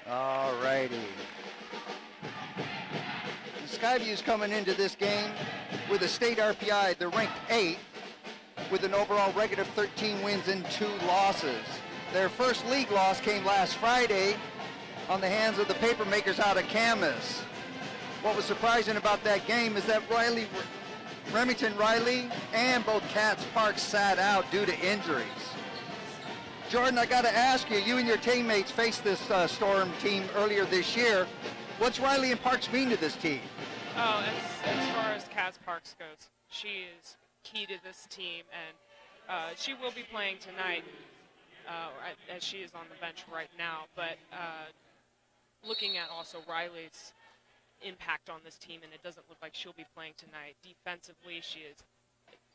All righty. Skyview's coming into this game with a state RPI. They're ranked 8th with an overall record of 13 wins and 2 losses. Their first league loss came last Friday on the hands of the Papermakers out of Camas. What was surprising about that game is that Remington Riley and both Cats Parks sat out due to injuries. Jordan, I got to ask you, you and your teammates faced this Storm team earlier this year. What's Riley and Parks mean to this team? Oh, as far as Kaz Parks goes, she is key to this team, and she will be playing tonight as she is on the bench right now. But looking at also Riley's impact on this team, and it doesn't look like she'll be playing tonight. Defensively, she is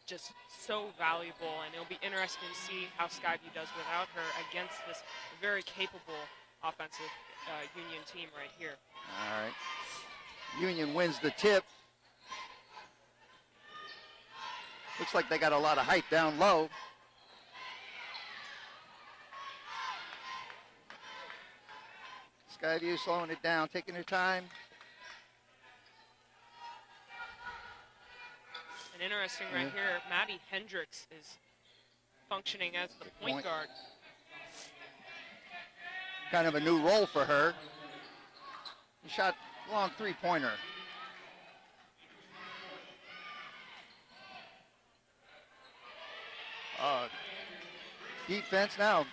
just so valuable, and it'll be interesting to see how Skyview does without her against this very capable offensive Union team right here. All right. Union wins the tip. Looks like they got a lot of height down low. Skyview slowing it down, taking their time. And interesting right here, Maddie Hendricks is functioning as the point guard. Kind of a new role for her. He shot a long three-pointer. Defense now.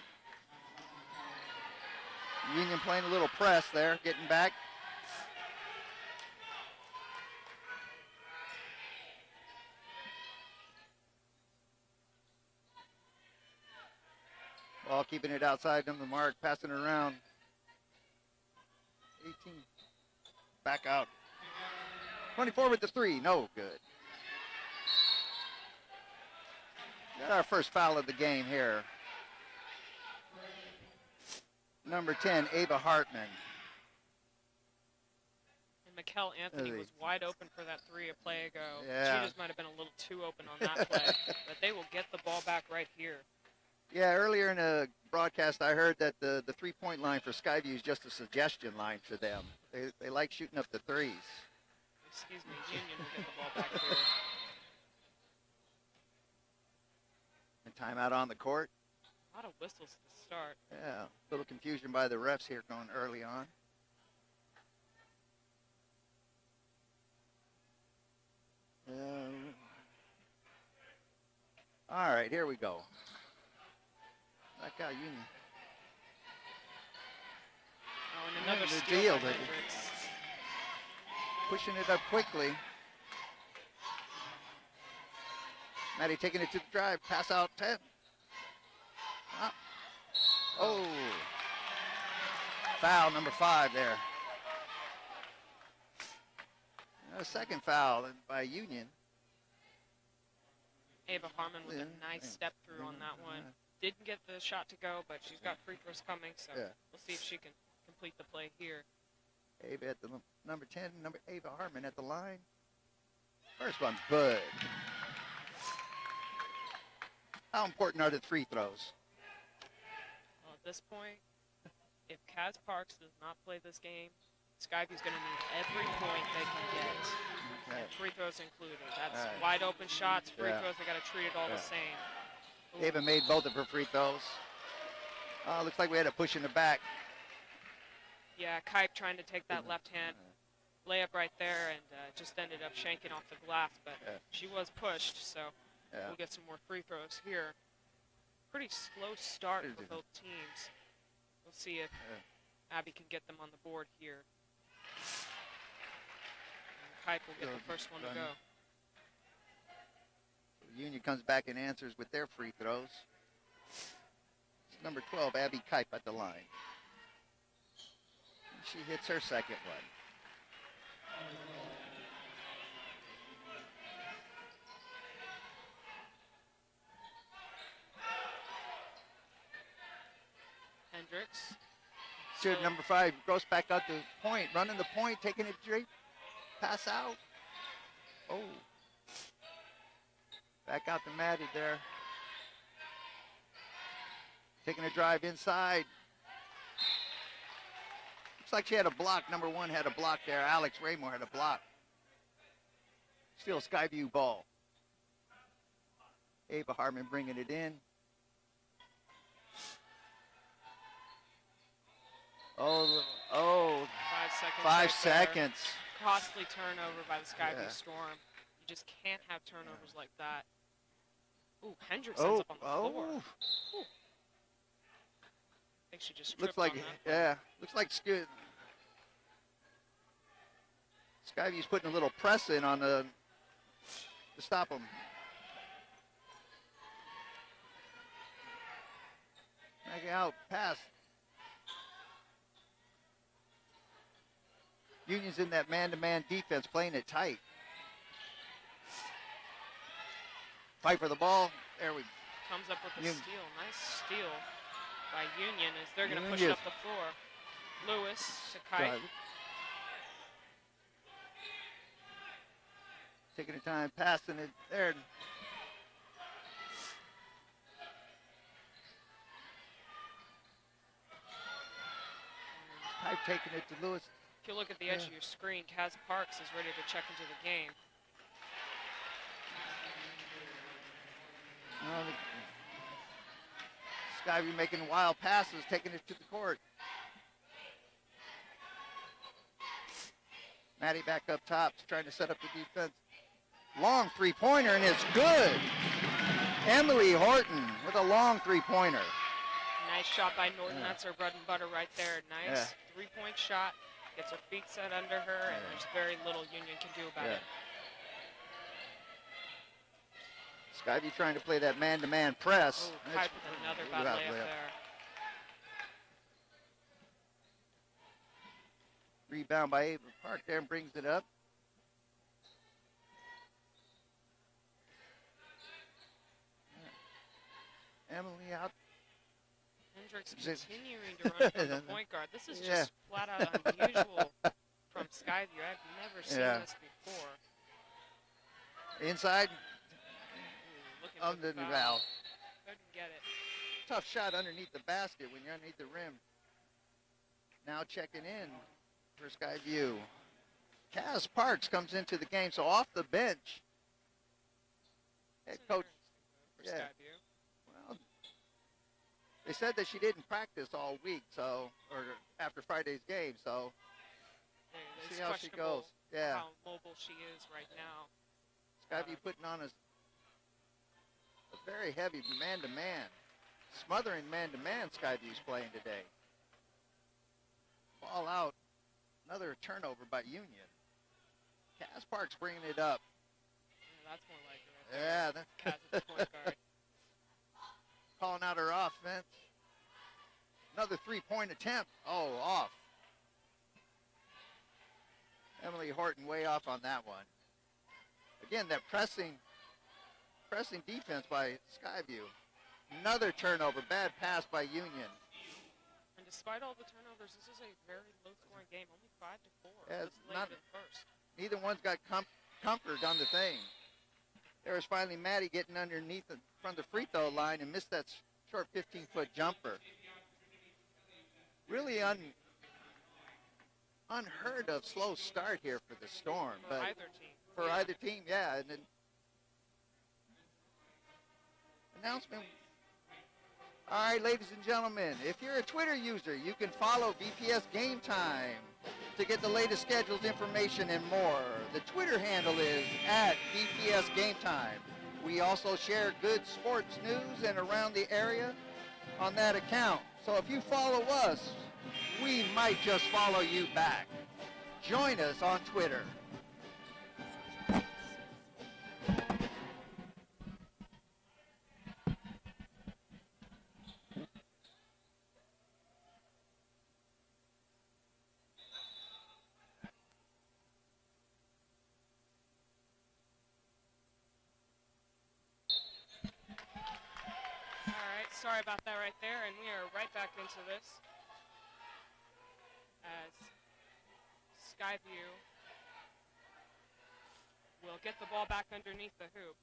Union playing a little press there, getting back. Ball keeping it outside of the mark, passing it around. 18. Back out. 24 with the 3, no good. Got our first foul of the game here. Number 10, Ava Hartman. And Mikkel Anthony was wide open for that 3 a play ago. Yeah. She just might have been a little too open on that play, but they will get the ball back right here. Yeah, earlier in the broadcast, I heard that the three-point line for Skyview is just a suggestion line for them. They like shooting up the threes. Excuse me, Union will get the ball back here. And timeout on the court. A lot of whistles to start. Yeah, a little confusion by the refs here going early on. All right, here we go. Back out Union. Oh, and another the steal deal, by Hendricks. Pushing it up quickly. Maddie taking it to the drive, pass out 10. Oh. Foul number 5 there. A second foul by Union. Ava Harmon with a nice step through on that one. Didn't get the shot to go, but she's got free throws coming, so we'll see if she can complete the play here. Ava at the number 10, Ava Harmon at the line. First one's good. How important are the free throws? Well, at this point, if Kaz Parks does not play this game, Skyview's going to need every point they can get. Okay. And free throws included. That's wide open shots, free throws, they got to treat it all the same. Ooh. Ava made both of her free throws. Looks like we had a push in the back. Yeah, Kipe trying to take that left hand layup right there and just ended up shanking off the glass, but she was pushed, so we'll get some more free throws here. Pretty slow start for both teams. We'll see if Abby can get them on the board here. And Kipe will get the first one to go. Union comes back and answers with their free throws. It's number 12, Abby Kipe at the line. She hits her second one. Hendricks. So number 5 goes back out to point, running the point, taking it straight, pass out. Oh. Back out to Maddie there. Taking a drive inside. Looks like she had a block. Number 1 had a block there. Alex Raymore had a block. Still Skyview ball. Ava Harmon bringing it in. Oh, 5 seconds. 5 seconds. Costly turnover by the Skyview Storm. You just can't have turnovers like that. Ooh, Hendricks ends up on the floor. Ooh. I think she just tripped on that. Looks like Skyview's putting a little press in on to stop them. Back out, pass. Union's in that man-to-man defense, playing it tight. Fight for the ball. There we go. Comes up with a steal. Nice steal by Union as they're going to push it up the floor. Lewis to Kite. Taking the time, passing it there. Kite taking it to Lewis. If you look at the edge of your screen, Kaz Parks is ready to check into the game. Skyview making wild passes, taking it to the court. Maddie back up top, trying to set up the defense. Long three-pointer, and it's good. Emily Horton with a long three-pointer. Nice shot by Norton. That's her bread and butter right there. Nice three-point shot. Gets her feet set under her, and there's very little Union can do about it. Skyview trying to play that man-to-man press. Oh, Kite with another bad layup there. Rebound by Ava Park there and brings it up. Emily out. Hendricks continuing to run from the point guard. This is just flat out unusual from Skyview. I've never seen this before. Inside. Looking under the foul. Couldn't get it. Tough shot underneath the basket when you're underneath the rim. Now checking in for Skyview. Kaz Parks comes into the game, so off the bench. Head coach. For Skyview. Well, they said that she didn't practice all week, or after Friday's game, so see how she goes. Yeah. How mobile she is right now. Skyview putting on a very heavy man-to-man. Smothering man-to-man Skyview's playing today. Ball out. Another turnover by Union. Kaz Parks bringing it up. Yeah, that's more like it right there. Yeah. Kaz at the point guard. Calling out her offense. Another three-point attempt. Oh, off. Emily Horton way off on that one. Again, that pressing defense by Skyview. Another turnover. Bad pass by Union. And despite all the turnovers, this is a very low-scoring game. Only 5-4. Yeah, It's late in first. Neither one's got comfort on the thing. There was finally Maddie getting underneath from the free throw line and missed that short 15-foot jumper. Really unheard of slow start here for the Storm. For either team. For either team, yeah. And then announcement. All right, ladies and gentlemen, if you're a Twitter user, you can follow VPS Game Time to get the latest schedules, information, and more. The Twitter handle is @VPS Game Time. We also share good sports news and around the area on that account. So if you follow us, we might just follow you back. Join us on Twitter. Sorry about that right there, and we are right back into this as Skyview will get the ball back underneath the hoop.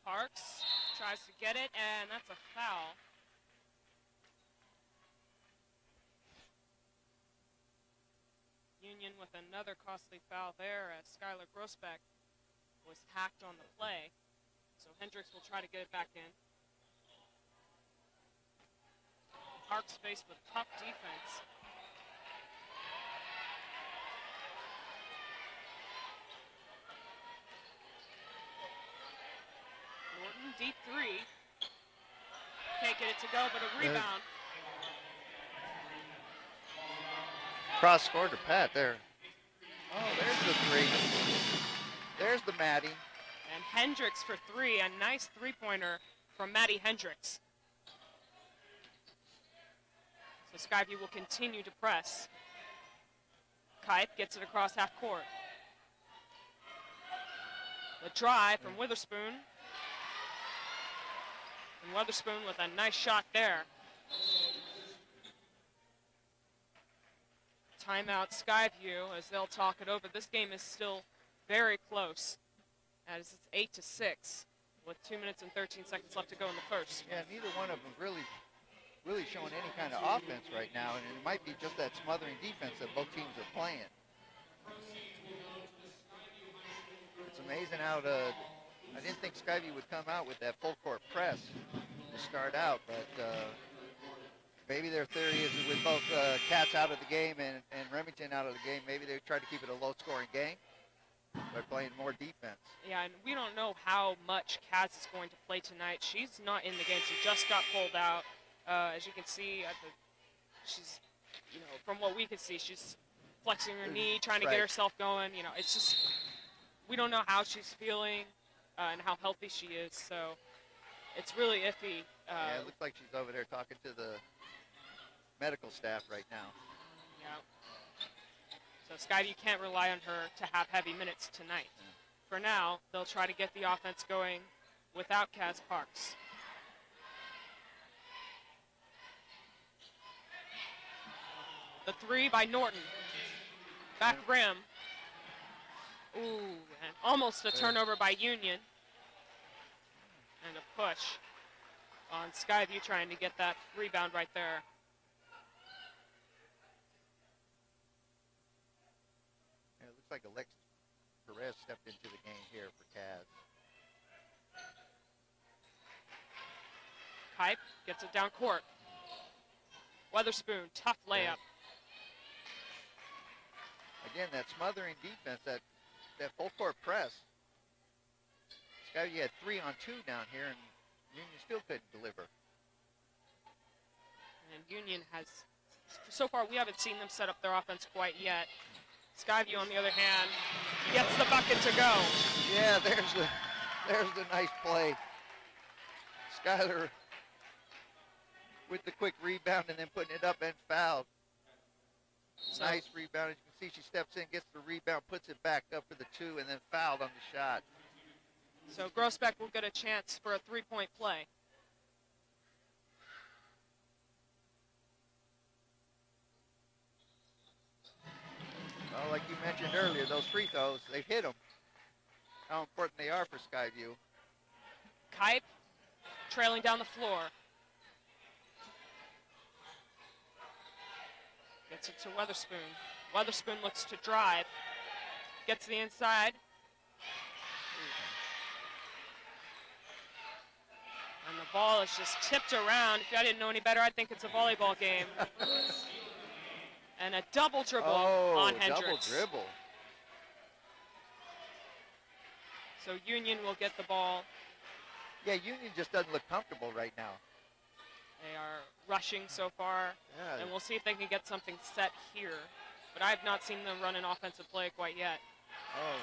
Parks tries to get it, and that's a foul. Union with another costly foul there as Skylar Grossbeck was hacked on the play. So Hendricks will try to get it back in. Parks faced with tough defense. Norton, deep three. Can't get it to go, but a rebound. Cross court to Pat there. Oh, there's the three. There's the Maddie. And Hendricks for three. A nice three-pointer from Maddie Hendricks. So Skyview will continue to press. Kipe gets it across half court. The drive from Witherspoon. And Witherspoon with a nice shot there. Timeout Skyview as they'll talk it over. This game is still very close as it's 8-6 with 2 minutes and 13 seconds left to go in the first. Yeah, neither one of them really showing any kind of offense right now, and it might be just that smothering defense that both teams are playing. It's amazing how I didn't think Skyview would come out with that full court press to start out, but maybe their theory is with both Cats out of the game and Remington out of the game, maybe they try to keep it a low-scoring game by playing more defense. Yeah, and we don't know how much Kaz is going to play tonight. She's not in the game. She just got pulled out. As you can see, she's, from what we can see, she's flexing her knee, trying to get herself going. It's just, we don't know how she's feeling and how healthy she is. So it's really iffy. Yeah, it looks like she's over there talking to the medical staff right now. Yeah. So Skyview can't rely on her to have heavy minutes tonight. Yeah. For now, they'll try to get the offense going without Kaz Parks. The three by Norton. Back rim. Ooh, and almost a turnover by Union. And a push on Skyview trying to get that rebound right there. Yeah, it looks like Alexis Perez stepped into the game here for Kaz. Kipe gets it down court. Weatherspoon, tough layup. Again, that smothering defense, that full court press. Skyview had 3 on 2 down here, and Union still couldn't deliver. And Union has, so far we haven't seen them set up their offense quite yet. Skyview, on the other hand, gets the bucket to go. Yeah, there's the nice play. Skylar with the quick rebound and then putting it up and fouled. So, nice rebound. As you can see, she steps in, gets the rebound, puts it back up for the 2, and then fouled on the shot. So Grossbeck will get a chance for a three-point play. Well, like you mentioned earlier, those free throws, they've hit them. How important they are for Skyview. Kipe trailing down the floor. Gets it to Weatherspoon. Weatherspoon looks to drive. Gets the inside. And the ball is just tipped around. If I didn't know any better, I'd think it's a volleyball game. And a double dribble on Hendricks. Double dribble. So Union will get the ball. Yeah, Union just doesn't look comfortable right now. They are rushing so far, Yeah. and we'll see if they can get something set here. But I have not seen them run an offensive play quite yet. Oh.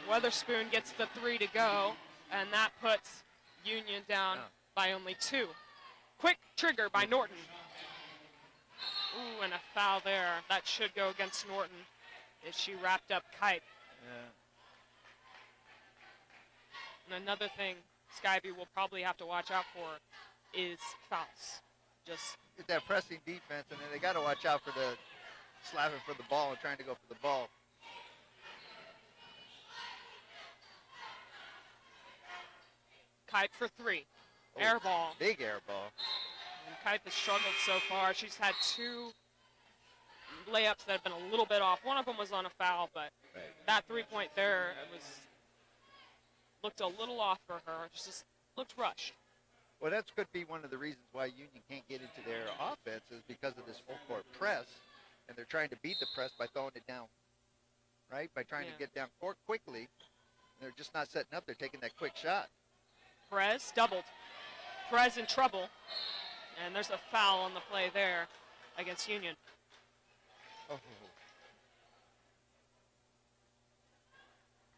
Weatherspoon gets the 3 to go, and that puts Union down by only 2. Quick trigger by Norton. Ooh, and a foul there. That should go against Norton as she wrapped up Kipe. Yeah. And another thing Skyview will probably have to watch out for is fouls. Just Get that pressing defense, and then they got to watch out for the slapping for the ball and trying to go for the ball. Kipe for 3. Oh, Air ball. Big air ball. And Kipe has struggled so far. She's had 2 layups that have been a little bit off. One of them was on a foul, but that 3-point there looked a little off for her. It just looked rushed. Well, that could be one of the reasons why Union can't get into their offense is because of this full court press, and they're trying to beat the press by throwing it down, right? By trying to get down court quickly. They're just not setting up. They're taking that quick shot. Perez doubled. Perez in trouble, and there's a foul on the play there against Union. Oh.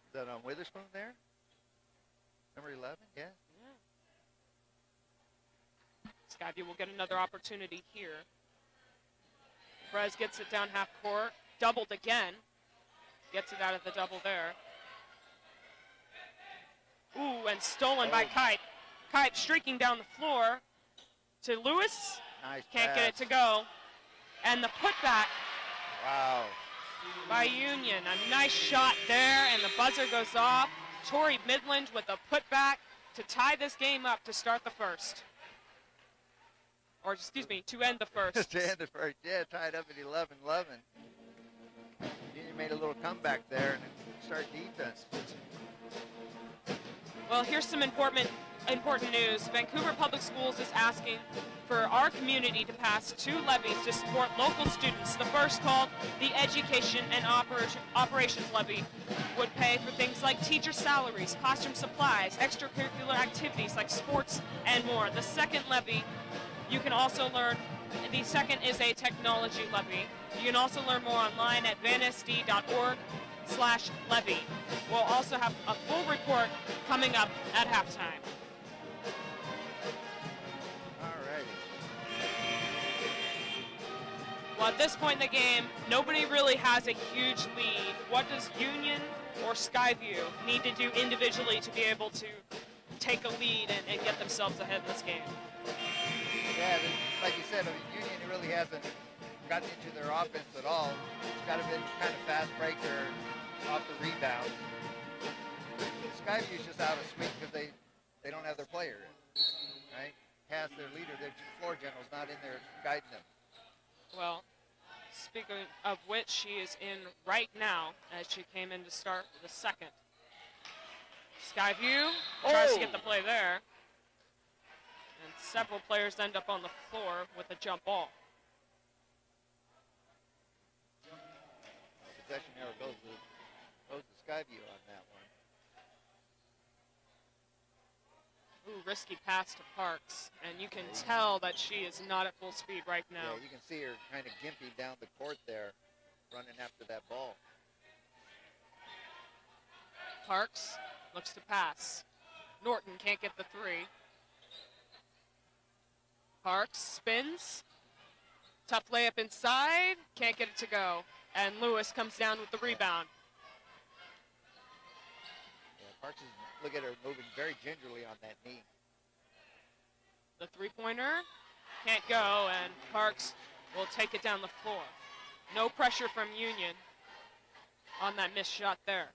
Is that on Witherspoon there? Number 11, yeah. Skyview will get another opportunity here. Perez gets it down half court, doubled again. Gets it out of the double there. Ooh, and stolen by Kite. Kite streaking down the floor to Lewis. Nice Can't pass. get it to go. And the putback. Wow. By Union. A nice shot there, and the buzzer goes off. Tori Midland with a putback to tie this game up to start the first. Or, excuse me, to end the first. To end the first, yeah, tied up at 11-11. Union made a little comeback there and start defense. Well, here's some important news. Vancouver Public Schools is asking for our community to pass 2 levies to support local students. The first, called the Education and Operations Levy, would pay for things like teacher salaries, classroom supplies, extracurricular activities like sports, and more. The second levy, you can also learn, the second is a technology levy. You can also learn more online at vansd.org/levy. We'll also have a full report coming up at halftime. Well, at this point in the game, nobody really has a huge lead. What does Union or Skyview need to do individually to be able to take a lead and get themselves ahead in this game? Yeah, like you said, Union really hasn't gotten into their offense at all. It's got to be kind of fast breaker off the rebound. Skyview's just out of swing because they don't have their player, right? Cass, their leader, their floor general's not in there guiding them. Well, speaking of which, she is in right now as she came in to start the second. Skyview tries to get the play there. And several players end up on the floor with a jump ball. Possession error goes to Skyview on that one. Ooh, risky pass to Parks, and you can tell that she is not at full speed right now. Yeah, you can see her kind of gimpy down the court there, running after that ball. Parks looks to pass. Norton can't get the 3. Parks spins. Tough layup inside, can't get it to go. And Lewis comes down with the rebound. Yeah, Parks is, look at her moving very gingerly on that knee. The 3-pointer can't go, and Parks will take it down the floor. No pressure from Union on that missed shot there.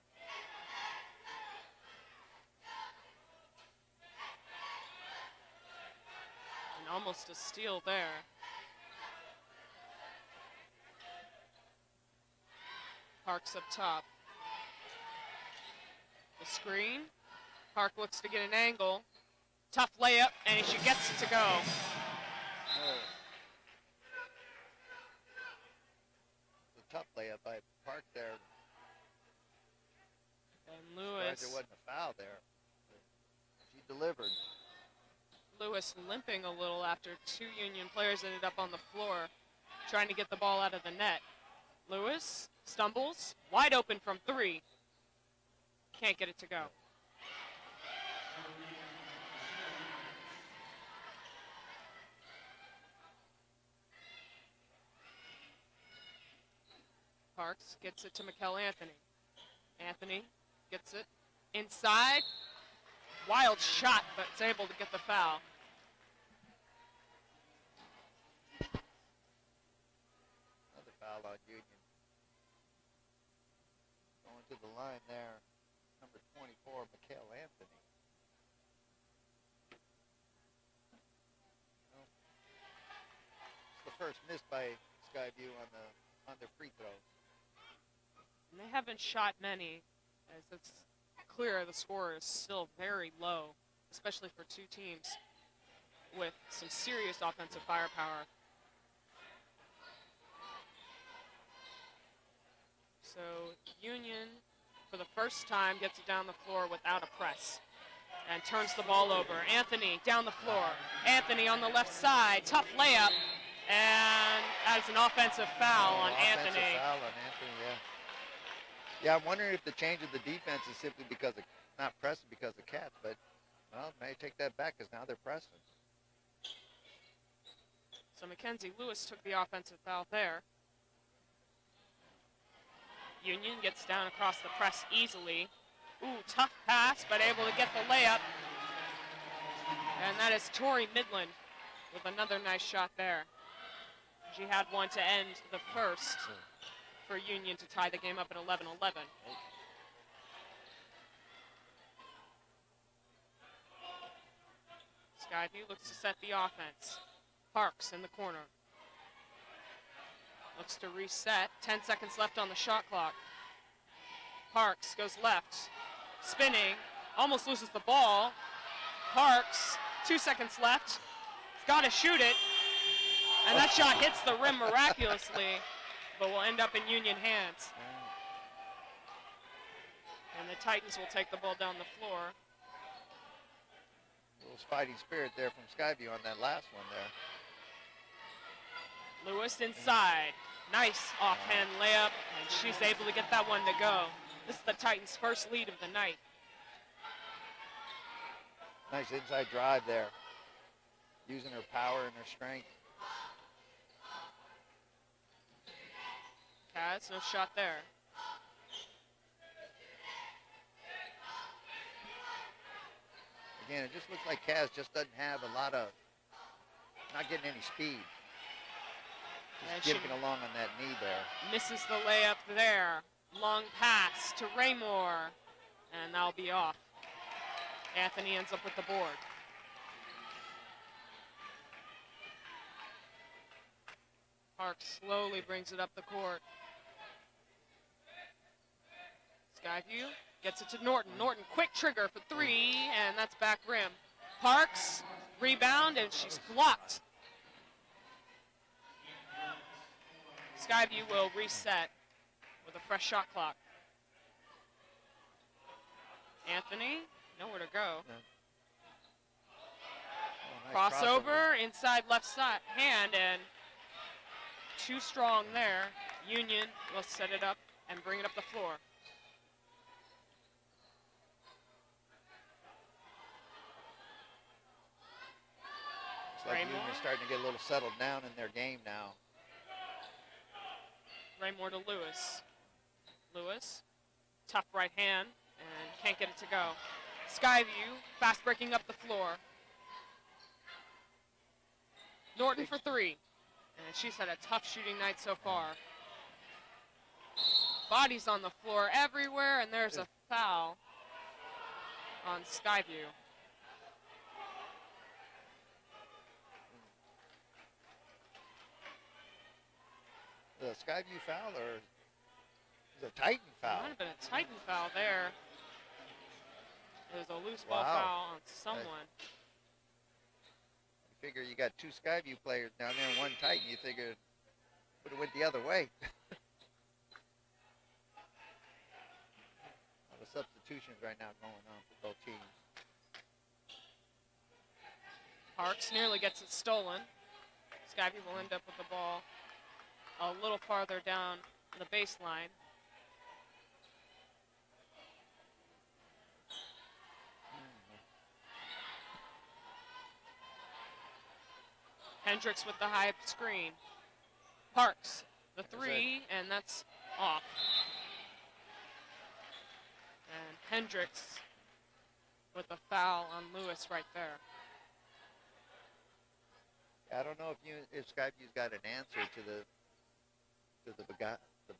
And almost a steal there. Parks up top. The screen. Park looks to get an angle. Tough layup, and she gets it to go. The tough layup by Park there. And Lewis. There wasn't a foul there. She delivered. Lewis limping a little after 2 Union players ended up on the floor trying to get the ball out of the net. Lewis stumbles, wide open from 3. Can't get it to go. Parks gets it to Mikkel Anthony. Anthony gets it inside. Wild shot, but it's able to get the foul. Another foul on Union. Going to the line there, number 24, Mikkel Anthony. Well, it's the first miss by Skyview on the on their free throws. And they haven't shot many, as it's clear the score is still very low, especially for two teams with some serious offensive firepower. So Union, for the first time, gets it down the floor without a press and turns the ball over. Anthony down the floor. Anthony on the left side, tough layup, and that's an offensive foul on Anthony. Offensive foul on Anthony, yeah. Yeah, I'm wondering if the change of the defense is simply because of, not pressing because of Cats, but, well, may take that back because now they're pressing. So Mackenzie Lewis took the offensive foul there. Union gets down across the press easily. Ooh, tough pass, but able to get the layup. And that is Tori Midland with another nice shot there. She had one to end the first for Union to tie the game up at 11-11. Skyview looks to set the offense. Parks in the corner. Looks to reset. 10 seconds left on the shot clock. Parks goes left. Spinning. Almost loses the ball. Parks, 2 seconds left. He's got to shoot it. And that shot hits the rim miraculously, but will end up in Union hands. And the Titans will take the ball down the floor. A little fighting spirit there from Skyview on that last one there. Lewis inside. Nice offhand layup, and she's able to get that one to go. This is the Titans' first lead of the night. Nice inside drive there. Using her power and her strength. Kaz, no shot there. Again, it just looks like Kaz just doesn't have a lot of, not getting any speed. Just skipping along on that knee there. Misses the layup there. Long pass to Raymore, and that'll be off. Anthony ends up with the board. Parks slowly brings it up the court. Skyview gets it to Norton. Norton, quick trigger for three, and that's back rim. Parks, rebound, and she's blocked. Skyview will reset with a fresh shot clock. Anthony, nowhere to go. Yeah. Oh, nice crossover inside left side hand, and too strong there. Union will set it up and bring it up the floor. It's like Union's starting to get a little settled down in their game now. Raymore to Lewis. Lewis, tough right hand, and can't get it to go. Skyview, fast breaking up the floor. Norton for three. And she's had a tough shooting night so far. Bodies on the floor everywhere, and there's a foul on Skyview. The Skyview foul, or is it a Titan foul? It might have been a Titan foul there. There's a loose ball foul on someone. You figure you got two Skyview players down there and one Titan. You figure it would have went the other way. A lot of substitutions right now going on for both teams. Parks nearly gets it stolen. Skyview will end up with the ball a little farther down the baseline. Hendricks with the high screen. Parks, the three, and that's off. And Hendricks with a foul on Lewis right there. I don't know if Skyview's got an answer to the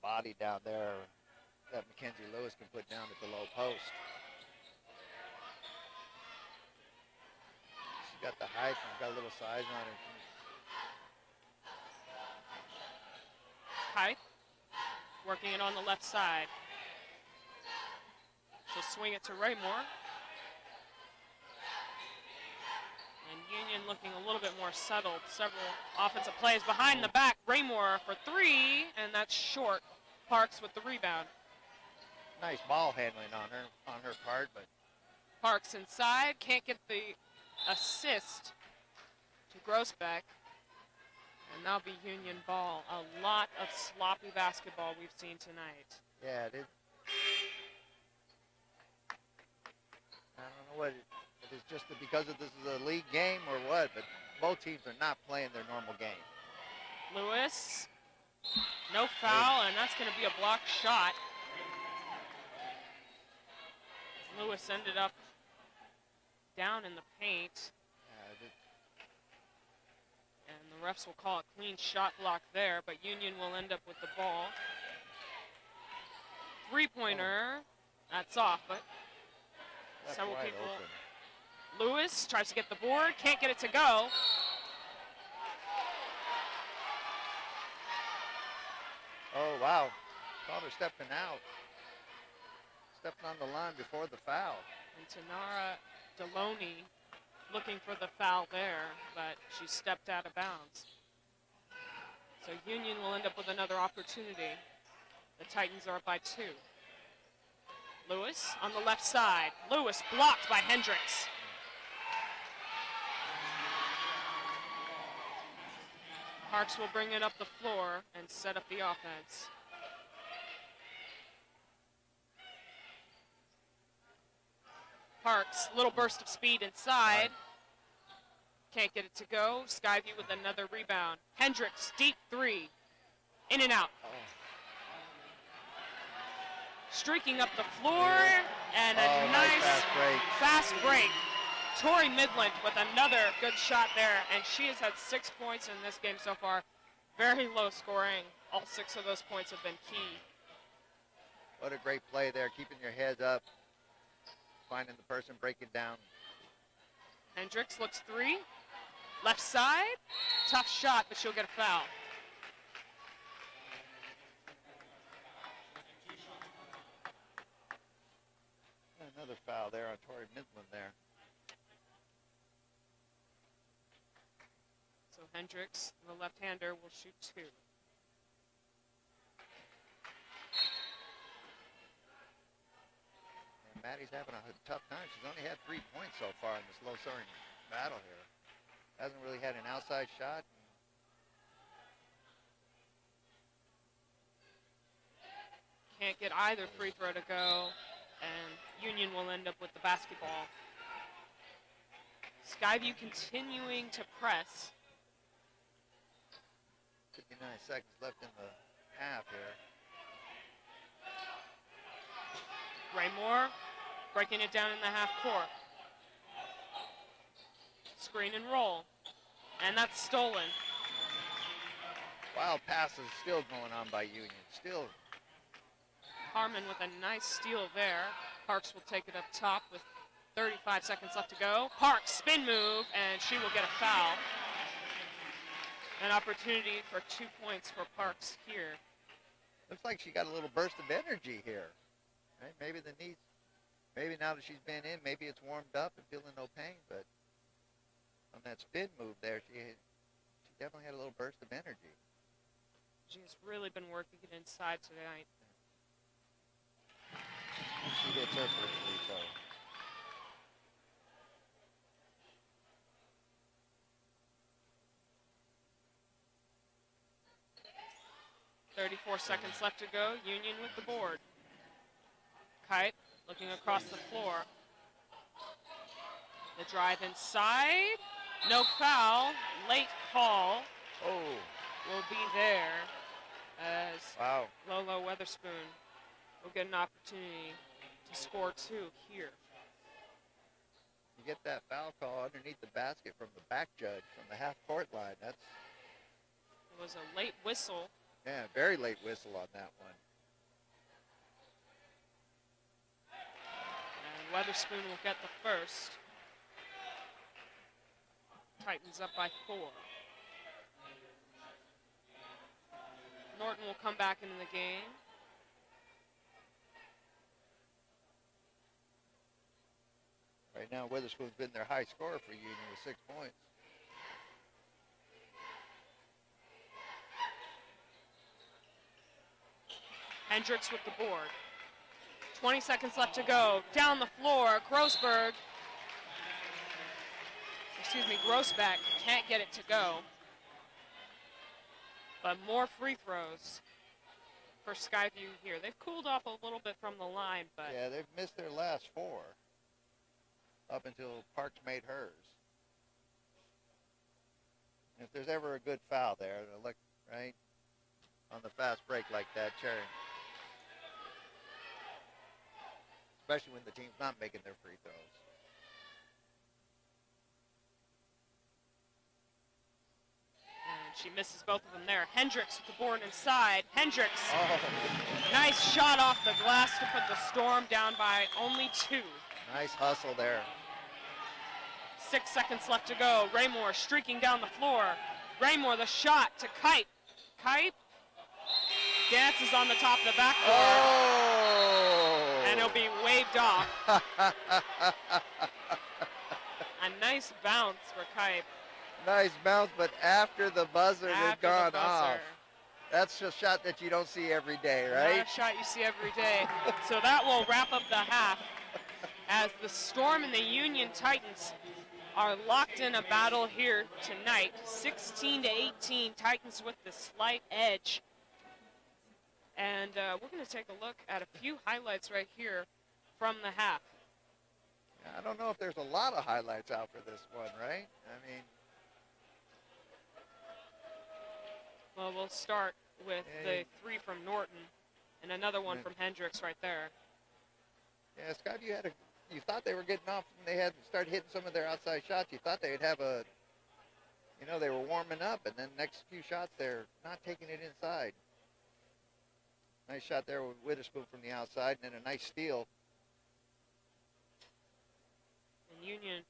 body down there that Mackenzie Lewis can put down at the low post. She's got the height, she's got a little size on her. Height working it on the left side. She'll swing it to Raymore. And Union looking a little bit more settled. Several offensive plays behind the back. Raymore for three, and that's short. Parks with the rebound. Nice ball handling on her part, but Parks inside, can't get the assist to Grossbeck. And that'll be Union ball. A lot of sloppy basketball we've seen tonight. yeah, it is. I don't know what it is, just because of this is a league game or what, but both teams are not playing their normal game. Lewis, no foul, and that's going to be a blocked shot. Lewis ended up down in the paint. And the refs will call it clean shot block there, but Union will end up with the ball. Three-pointer, that's off, but That's several wide people. open. Lewis tries to get the board, can't get it to go. Oh, wow. Caught her stepping out. Stepping on the line before the foul. And Tanara Deloney looking for the foul there, but she stepped out of bounds. So Union will end up with another opportunity. The Titans are up by 2. Lewis on the left side. Lewis blocked by Hendricks. Parks will bring it up the floor and set up the offense. Parks, little burst of speed inside. Can't get it to go. Skyview with another rebound. Hendricks, deep three. In and out. Streaking up the floor, and a nice fast break. Tori Midland with another good shot there, and she has had 6 points in this game so far. Very low scoring. All 6 of those points have been key. What a great play there, keeping your head up. Finding the person, break it down. Hendricks looks three. Left side. Tough shot, but she'll get a foul. Another foul there on Tori Midland there. So Hendricks, the left-hander, will shoot 2. Maddie's having a tough time. She's only had 3 points so far in this low-scoring battle here. Hasn't really had an outside shot. Can't get either free throw to go, and Union will end up with the basketball. Skyview continuing to press. 59 seconds left in the half here. Raymore breaking it down in the half court. Screen and roll. And that's stolen. Wild passes still going on by Union. Still. Harmon with a nice steal there. Parks will take it up top with 35 seconds left to go. Parks, spin move, and she will get a foul. An opportunity for 2 points for Parks here. Looks like she got a little burst of energy here. Right? Maybe now that she's been in, maybe it's warmed up and feeling no pain, but on that spin move there, she definitely had a little burst of energy. She has really been working it inside tonight. She gets her first free throw. 34 seconds left to go. Union with the board. Kite looking across the floor. The drive inside. No foul. Late call. Oh. Will be there as Wow. Lolo Weatherspoon will get an opportunity to score 2 here. You get that foul call underneath the basket from the back judge from the half-court line. It was a late whistle. Yeah, very late whistle on that one. And Weatherspoon will get the first. Titans up by 4. Norton will come back into the game. now Witherspoon's been their high scorer for Union with 6 points. Hendricks with the board. 20 seconds left to go. Down the floor, Grossbeck can't get it to go. But more free throws for Skyview here. They've cooled off a little bit from the line, but... Yeah, they've missed their last 4 up until Parks made hers. If there's ever a good foul there, look, right, on the fast break like that, Cherry. Especially when the team's not making their free throws. And she misses both of them there. Hendricks with the board inside. Hendricks, nice shot off the glass to put the Storm down by only 2. Nice hustle there. 6 seconds left to go. Raymore streaking down the floor. Raymore, the shot to Kite. Kite dances on the top of the backboard. Oh! And it'll be waved off. A nice bounce for Kite. Nice bounce, but after the buzzer had gone off. That's a shot that you don't see every day, right? Not a shot you see every day. So that will wrap up the half as the Storm and the Union Titans are locked in a battle here tonight. 16-18, Titans with the slight edge. And we're going to take a look at a few highlights right here from the half. I don't know if there's a lot of highlights out for this one, right? I mean... Well, we'll start with the 3 from Norton and another one from Hendricks right there. Yeah, Skyview had you thought they were getting off when they had started hitting some of their outside shots. You thought they'd have a, they were warming up, and then next few shots they're not taking it inside. Nice shot there with Witherspoon from the outside, and then a nice steal. And Union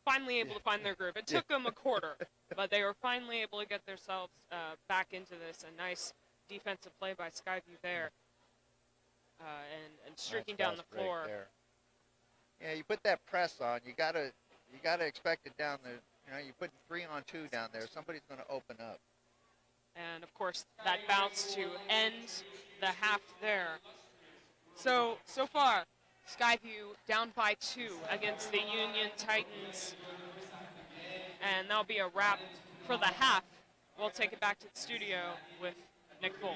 finally able to find their groove. It took them a quarter, but they were finally able to get themselves back into this. A nice defensive play by Skyview there, and streaking down the floor. There. Yeah, you put that press on. You gotta expect it down there. You put 3-on-2 down there. Somebody's going to open up. And of course, that bounce to end the half there. So far, Skyview down by 2 against the Union Titans. And that'll be a wrap for the half. We'll take it back to the studio with Nick Bull.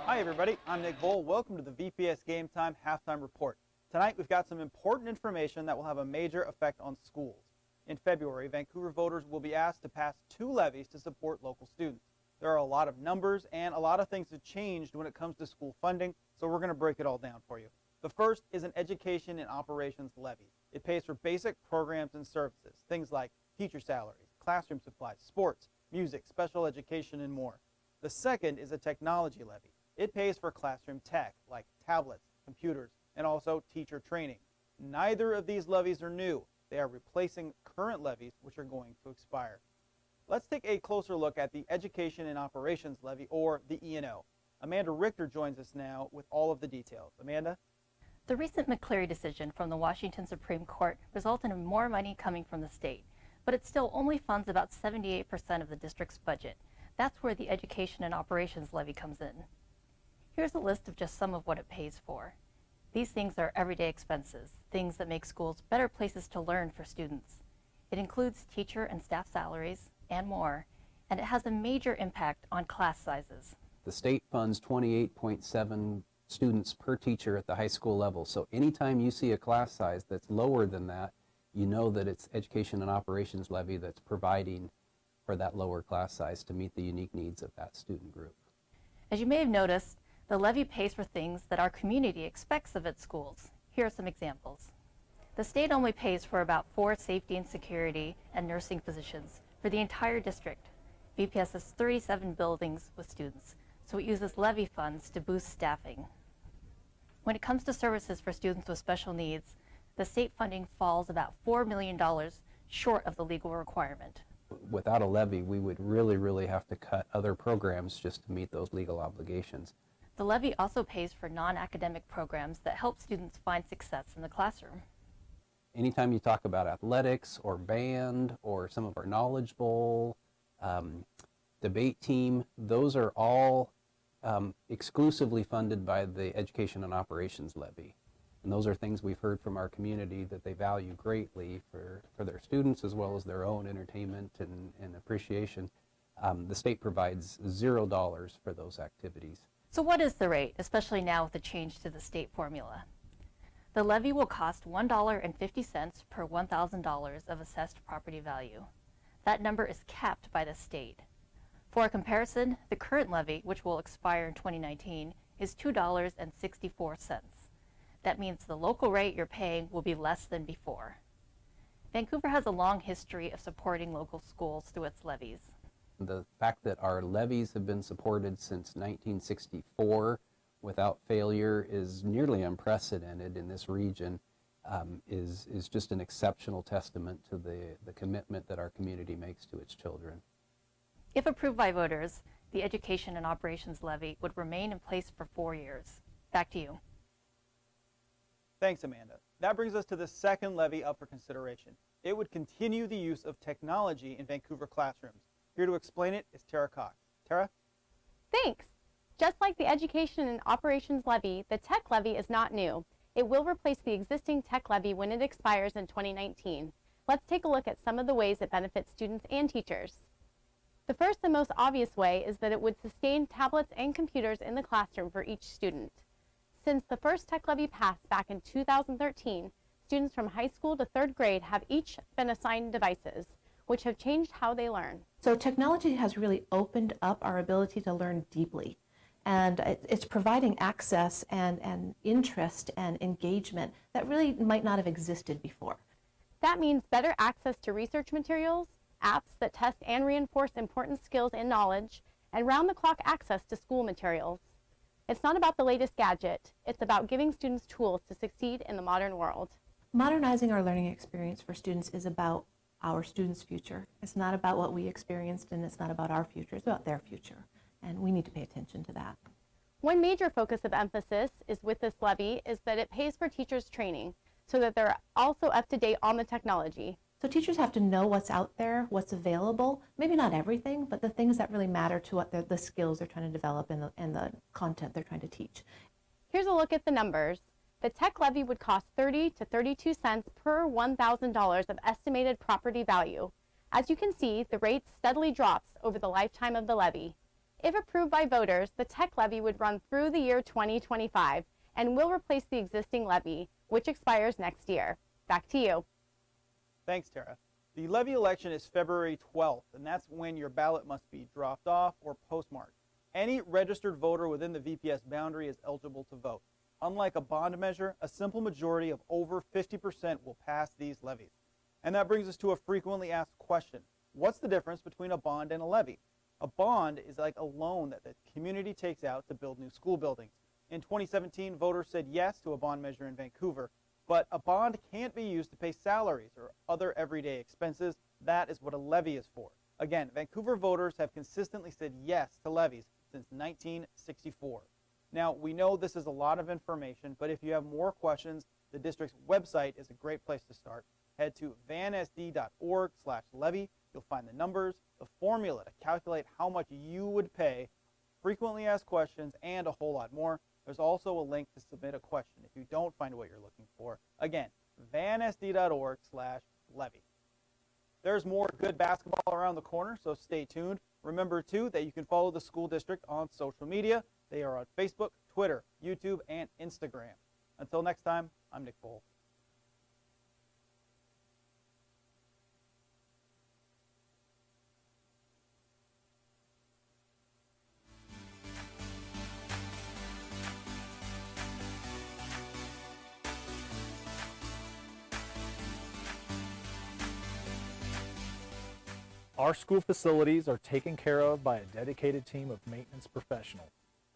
Hi everybody, I'm Nick Bull. Welcome to the VPS Game Time Halftime Report. Tonight we've got some important information that will have a major effect on schools. In February, Vancouver voters will be asked to pass 2 levies to support local students. There are a lot of numbers and a lot of things that changed when it comes to school funding, so we're going to break it all down for you. The first is an Education and Operations Levy. It pays for basic programs and services, things like teacher salaries, classroom supplies, sports, music, special education, and more. The second is a Technology Levy. It pays for classroom tech, like tablets, computers, and also teacher training. Neither of these levies are new. They are replacing current levies, which are going to expire. Let's take a closer look at the Education and Operations Levy, or the E&O. Amanda Richter joins us now with all of the details. Amanda? The recent McCleary decision from the Washington Supreme Court resulted in more money coming from the state, but it still only funds about 78% of the district's budget. That's where the Education and Operations Levy comes in. Here's a list of just some of what it pays for. These things are everyday expenses, things that make schools better places to learn for students. It includes teacher and staff salaries and more, and it has a major impact on class sizes. The state funds 28.7 students per teacher at the high school level, so anytime you see a class size that's lower than that, you know that it's Education and Operations Levy that's providing for that lower class size to meet the unique needs of that student group. As you may have noticed, the levy pays for things that our community expects of its schools. Here are some examples. The state only pays for about 4 safety and security and nursing positions for the entire district. VPS has 37 buildings with students, so it uses levy funds to boost staffing. When it comes to services for students with special needs, the state funding falls about $4 million short of the legal requirement. Without a levy, we would really have to cut other programs just to meet those legal obligations. The levy also pays for non-academic programs that help students find success in the classroom. Anytime you talk about athletics or band or some of our Knowledge Bowl, debate team, those are all exclusively funded by the Education and Operations levy. And those are things we've heard from our community that they value greatly for their students as well as their own entertainment and appreciation. The state provides $0 for those activities. So what is the rate, especially now with the change to the state formula? The levy will cost $1.50 per $1,000 of assessed property value. That number is capped by the state. For a comparison, the current levy, which will expire in 2019, is $2.64. That means the local rate you're paying will be less than before. Vancouver has a long history of supporting local schools through its levies. The fact that our levies have been supported since 1964 without failure is nearly unprecedented in this region, is just an exceptional testament to the commitment that our community makes to its children. If approved by voters, the Education and Operations levy would remain in place for 4 years. Back to you. Thanks, Amanda. That brings us to the second levy up for consideration. It would continue the use of technology in Vancouver classrooms. Here to explain it is Tara Cox. Tara? Thanks. Just like the Education and Operations levy, the tech levy is not new. It will replace the existing tech levy when it expires in 2019. Let's take a look at some of the ways it benefits students and teachers. The first and most obvious way is that it would sustain tablets and computers in the classroom for each student. Since the first tech levy passed back in 2013, students from high school to 3rd grade have each been assigned devices, which have changed how they learn. So technology has really opened up our ability to learn deeply. And it's providing access and interest and engagement that really might not have existed before. That means better access to research materials, apps that test and reinforce important skills and knowledge, and round-the-clock access to school materials. It's not about the latest gadget, it's about giving students tools to succeed in the modern world. Modernizing our learning experience for students is about our students' future. It's not about what we experienced, and it's not about our future, it's about their future. And we need to pay attention to that. One major focus of emphasis with this levy is that it pays for teachers' training so that they're also up to date on the technology. So teachers have to know what's out there, what's available, maybe not everything, but the things that really matter to what the skills they're trying to develop and the content they're trying to teach. Here's a look at the numbers. The tech levy would cost 30 to 32 cents per $1,000 of estimated property value. As you can see, the rate steadily drops over the lifetime of the levy. If approved by voters, the tech levy would run through the year 2025 and will replace the existing levy, which expires next year. Back to you. Thanks, Tara. The levy election is February 12th, and that's when your ballot must be dropped off or postmarked. Any registered voter within the VPS boundary is eligible to vote. Unlike a bond measure, a simple majority of over 50% will pass these levies. And that brings us to a frequently asked question. What's the difference between a bond and a levy? A bond is like a loan that the community takes out to build new school buildings. In 2017, voters said yes to a bond measure in Vancouver, but a bond can't be used to pay salaries or other everyday expenses. That is what a levy is for. Again, Vancouver voters have consistently said yes to levies since 1964. Now, we know this is a lot of information, but if you have more questions, the district's website is a great place to start. Head to vansd.org/levy. You'll find the numbers, the formula to calculate how much you would pay, frequently asked questions, and a whole lot more. There's also a link to submit a question if you don't find what you're looking for. Again, vansd.org/levy. There's more good basketball around the corner, so stay tuned. Remember, too, that you can follow the school district on social media. They are on Facebook, Twitter, YouTube, and Instagram. Until next time, I'm Nick Bohl. Our school facilities are taken care of by a dedicated team of maintenance professionals.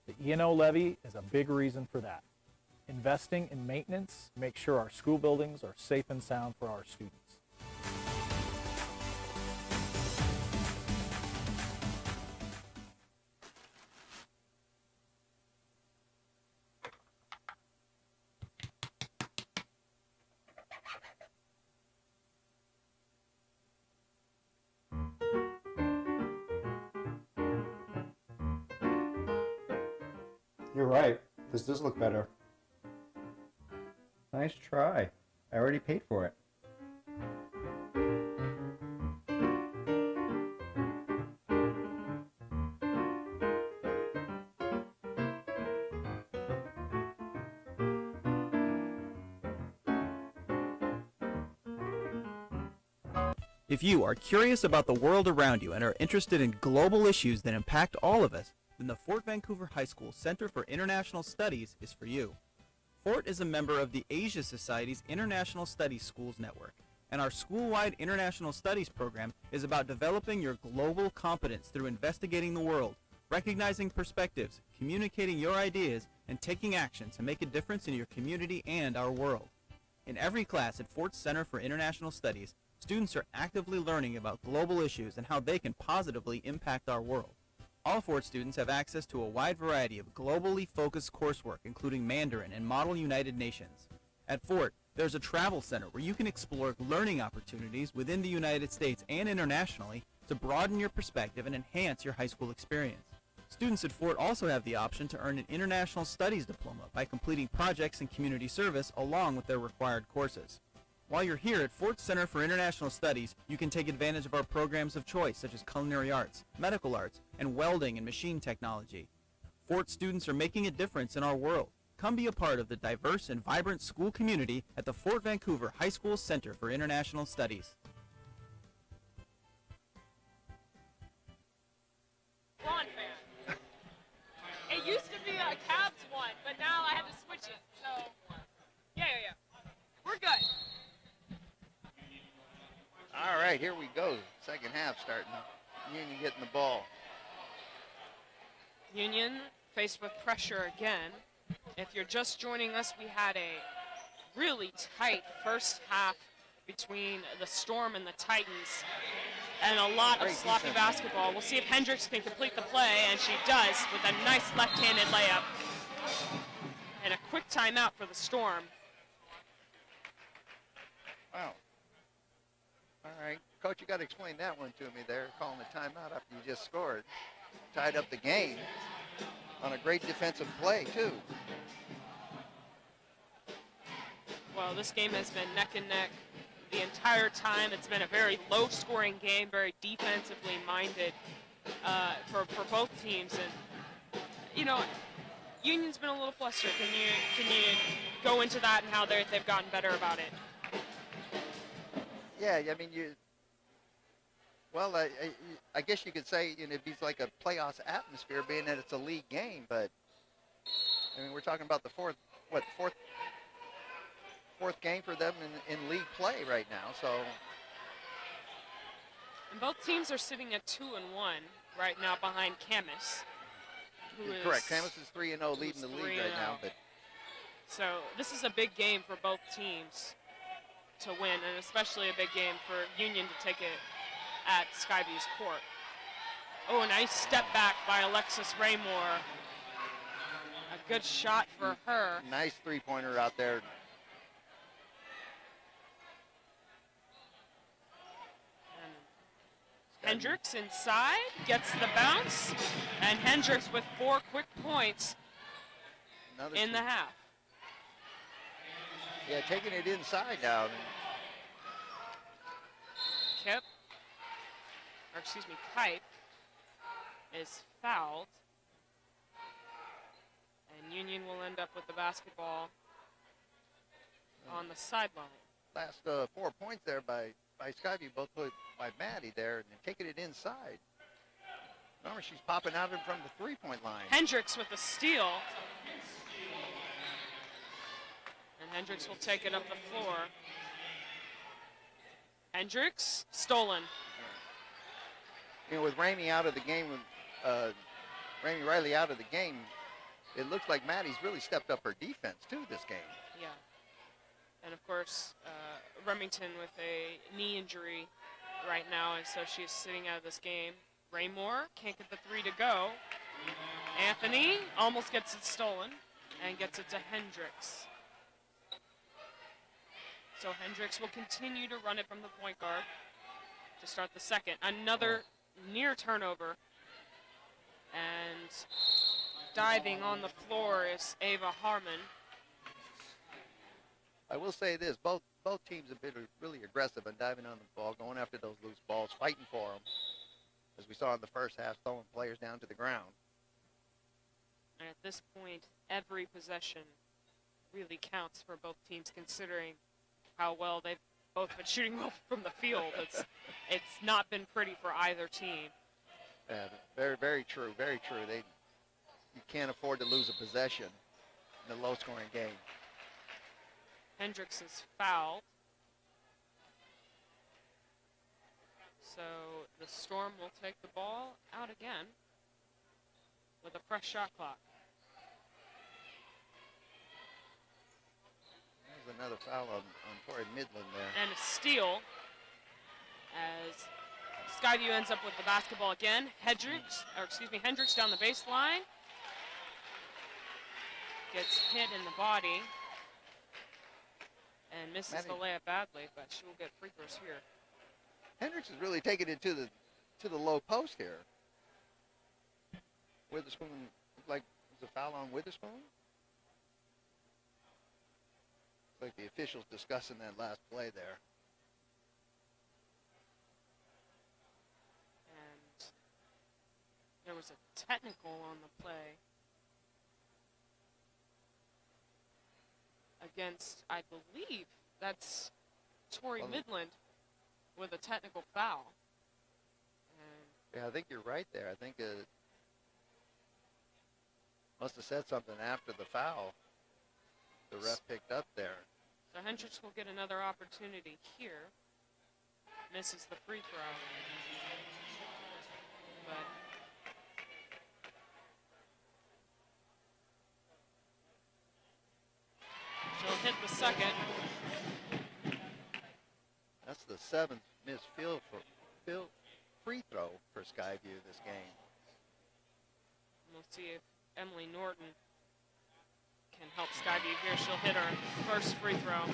The E&O levy is a big reason for that. Investing in maintenance makes sure our school buildings are safe and sound for our students. You're right. This does look better. Nice try. I already paid for it. If you are curious about the world around you and are interested in global issues that impact all of us, then the Fort Vancouver High School Center for International Studies is for you. Fort is a member of the Asia Society's International Studies Schools Network, and our school-wide International Studies program is about developing your global competence through investigating the world, recognizing perspectives, communicating your ideas, and taking action to make a difference in your community and our world. In every class at Fort's Center for International Studies, students are actively learning about global issues and how they can positively impact our world. All Fort students have access to a wide variety of globally focused coursework, including Mandarin and Model United Nations. At Fort, there's a travel center where you can explore learning opportunities within the United States and internationally to broaden your perspective and enhance your high school experience. Students at Fort also have the option to earn an International Studies diploma by completing projects and community service along with their required courses. While you're here at Fort Center for International Studies, you can take advantage of our programs of choice such as culinary arts, medical arts, and welding and machine technology. Fort students are making a difference in our world. Come be a part of the diverse and vibrant school community at the Fort Vancouver High School Center for International Studies. Ron fan. It used to be a Cavs one, but now I had to switch it. So, yeah. We're good. All right, here we go. Second half starting. Union getting the ball. Union faced with pressure again. If you're just joining us, we had a really tight first half between the Storm and the Titans and a lot of sloppy basketball. We'll see if Hendricks can complete the play, and she does with a nice left-handed layup. And a quick timeout for the Storm. Wow. All right, Coach, you got to explain that one to me there, calling a timeout after you just scored. Tied up the game on a great defensive play, too. Well, this game has been neck and neck the entire time. It's been a very low-scoring game, very defensively minded for both teams. And, you know, Union's been a little flustered. Can you go into that and how they've gotten better about it? Yeah, I mean, I guess you could say, you know, it'd be like a playoffs atmosphere, being that it's a league game. But I mean, we're talking about the fourth game for them in league play right now. So, and both teams are sitting at 2-1 right now behind Camas. Correct. Camas is 3-0, leading the league right now. But so this is a big game for both teams to win, and especially a big game for Union to take it at Skyview's court. Oh, a nice step back by Alexis Raymore. A good shot for her. Nice three-pointer out there. And Hendricks inside, gets the bounce, and Hendricks with 4 quick points in the half. Yeah, taking it inside now. Kipe is fouled. And Union will end up with the basketball on the sideline. Last 4 points there by Skyview, both put by Maddie there, and taking it inside. Remember, she's popping out in from the three-point line. Hendricks with the steal. And Hendricks will take it up the floor. Hendricks, stolen. You know, with Ramey out of the game, Ramey Riley out of the game, it looks like Maddie's really stepped up her defense, too, this game. Yeah. And, of course, Remington with a knee injury right now, and so she's sitting out of this game. Raymore can't get the three to go. Anthony almost gets it stolen and gets it to Hendricks. So Hendricks will continue to run it from the point guard to start the second. Another near turnover. And diving on the floor is Ava Harmon. I will say this, both teams have been really aggressive and diving on the ball, going after those loose balls, fighting for them, as we saw in the first half, throwing players down to the ground. And at this point, every possession really counts for both teams, considering how well they've both been shooting well from the field. It's not been pretty for either team. Yeah, very, very true, very true. You can't afford to lose a possession in a low-scoring game. Hendricks is fouled. So the Storm will take the ball out again with a fresh shot clock. There's another foul on Tori Midland there. And a steal as Skyview ends up with the basketball again. Hendricks down the baseline. Gets hit in the body and misses the layup badly, but she will get free throws here. Hendricks is really taking it to the low post here. Witherspoon, like, was a foul on Witherspoon? Looks like the officials discussing that last play there. And there was a technical on the play against, I believe, that's Tori Midland with a technical foul. And yeah, I think you're right there. I think it must have said something after the foul. The ref picked up there. So Hendricks will get another opportunity here. Misses the free throw. But she'll hit the second. That's the 7th missed free throw for Skyview this game. We'll see if Emily Norton can help Skyview here. She'll hit her first free throw.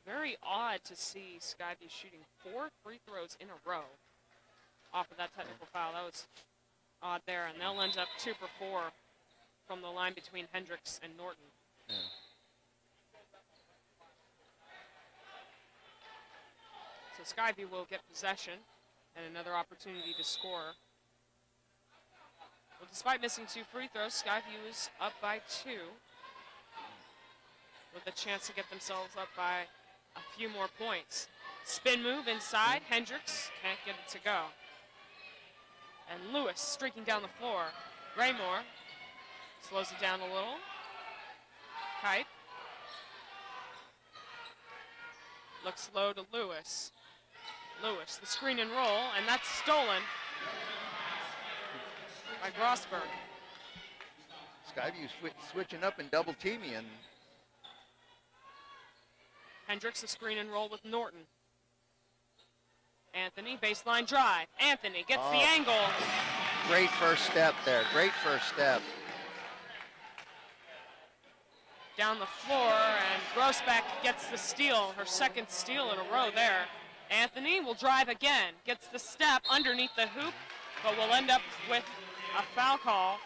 Very odd to see Skyview shooting 4 free throws in a row off of that technical foul. That was odd there, and they'll end up 2 for 4 from the line between Hendricks and Norton. Yeah. So Skyview will get possession and another opportunity to score. Well, despite missing 2 free throws, Skyview is up by 2 with a chance to get themselves up by a few more points. Spin move inside. Hendricks can't get it to go. And Lewis streaking down the floor. Raymore slows it down a little. Kite looks low to Lewis. Lewis, the screen and roll, and that's stolen by Grossberg. Skyview switching up and double teaming. And Hendricks, the screen and roll with Norton. Anthony, baseline drive. Anthony gets the angle. Great first step there, great first step. Down the floor, and Grossbeck gets the steal, her second steal in a row there. Anthony will drive again, gets the step underneath the hoop, but will end up with a foul call.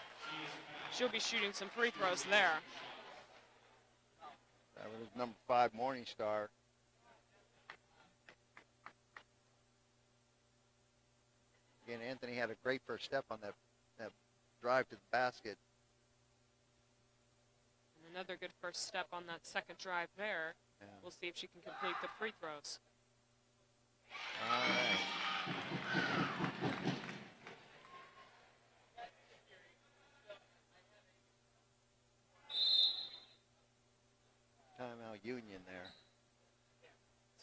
She'll be shooting some free throws there. That was number 5, Morningstar. Again, Anthony had a great first step on that drive to the basket. And another good first step on that second drive there. Yeah. We'll see if she can complete the free throws. All right. Timeout Union there.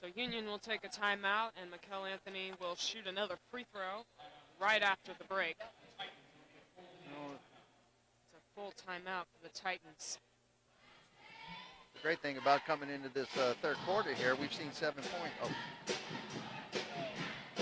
So Union will take a timeout, and Mikkel Anthony will shoot another free throw right after the break. It's a full timeout for the Titans. The great thing about coming into this third quarter here, we've seen 7 points. Oh.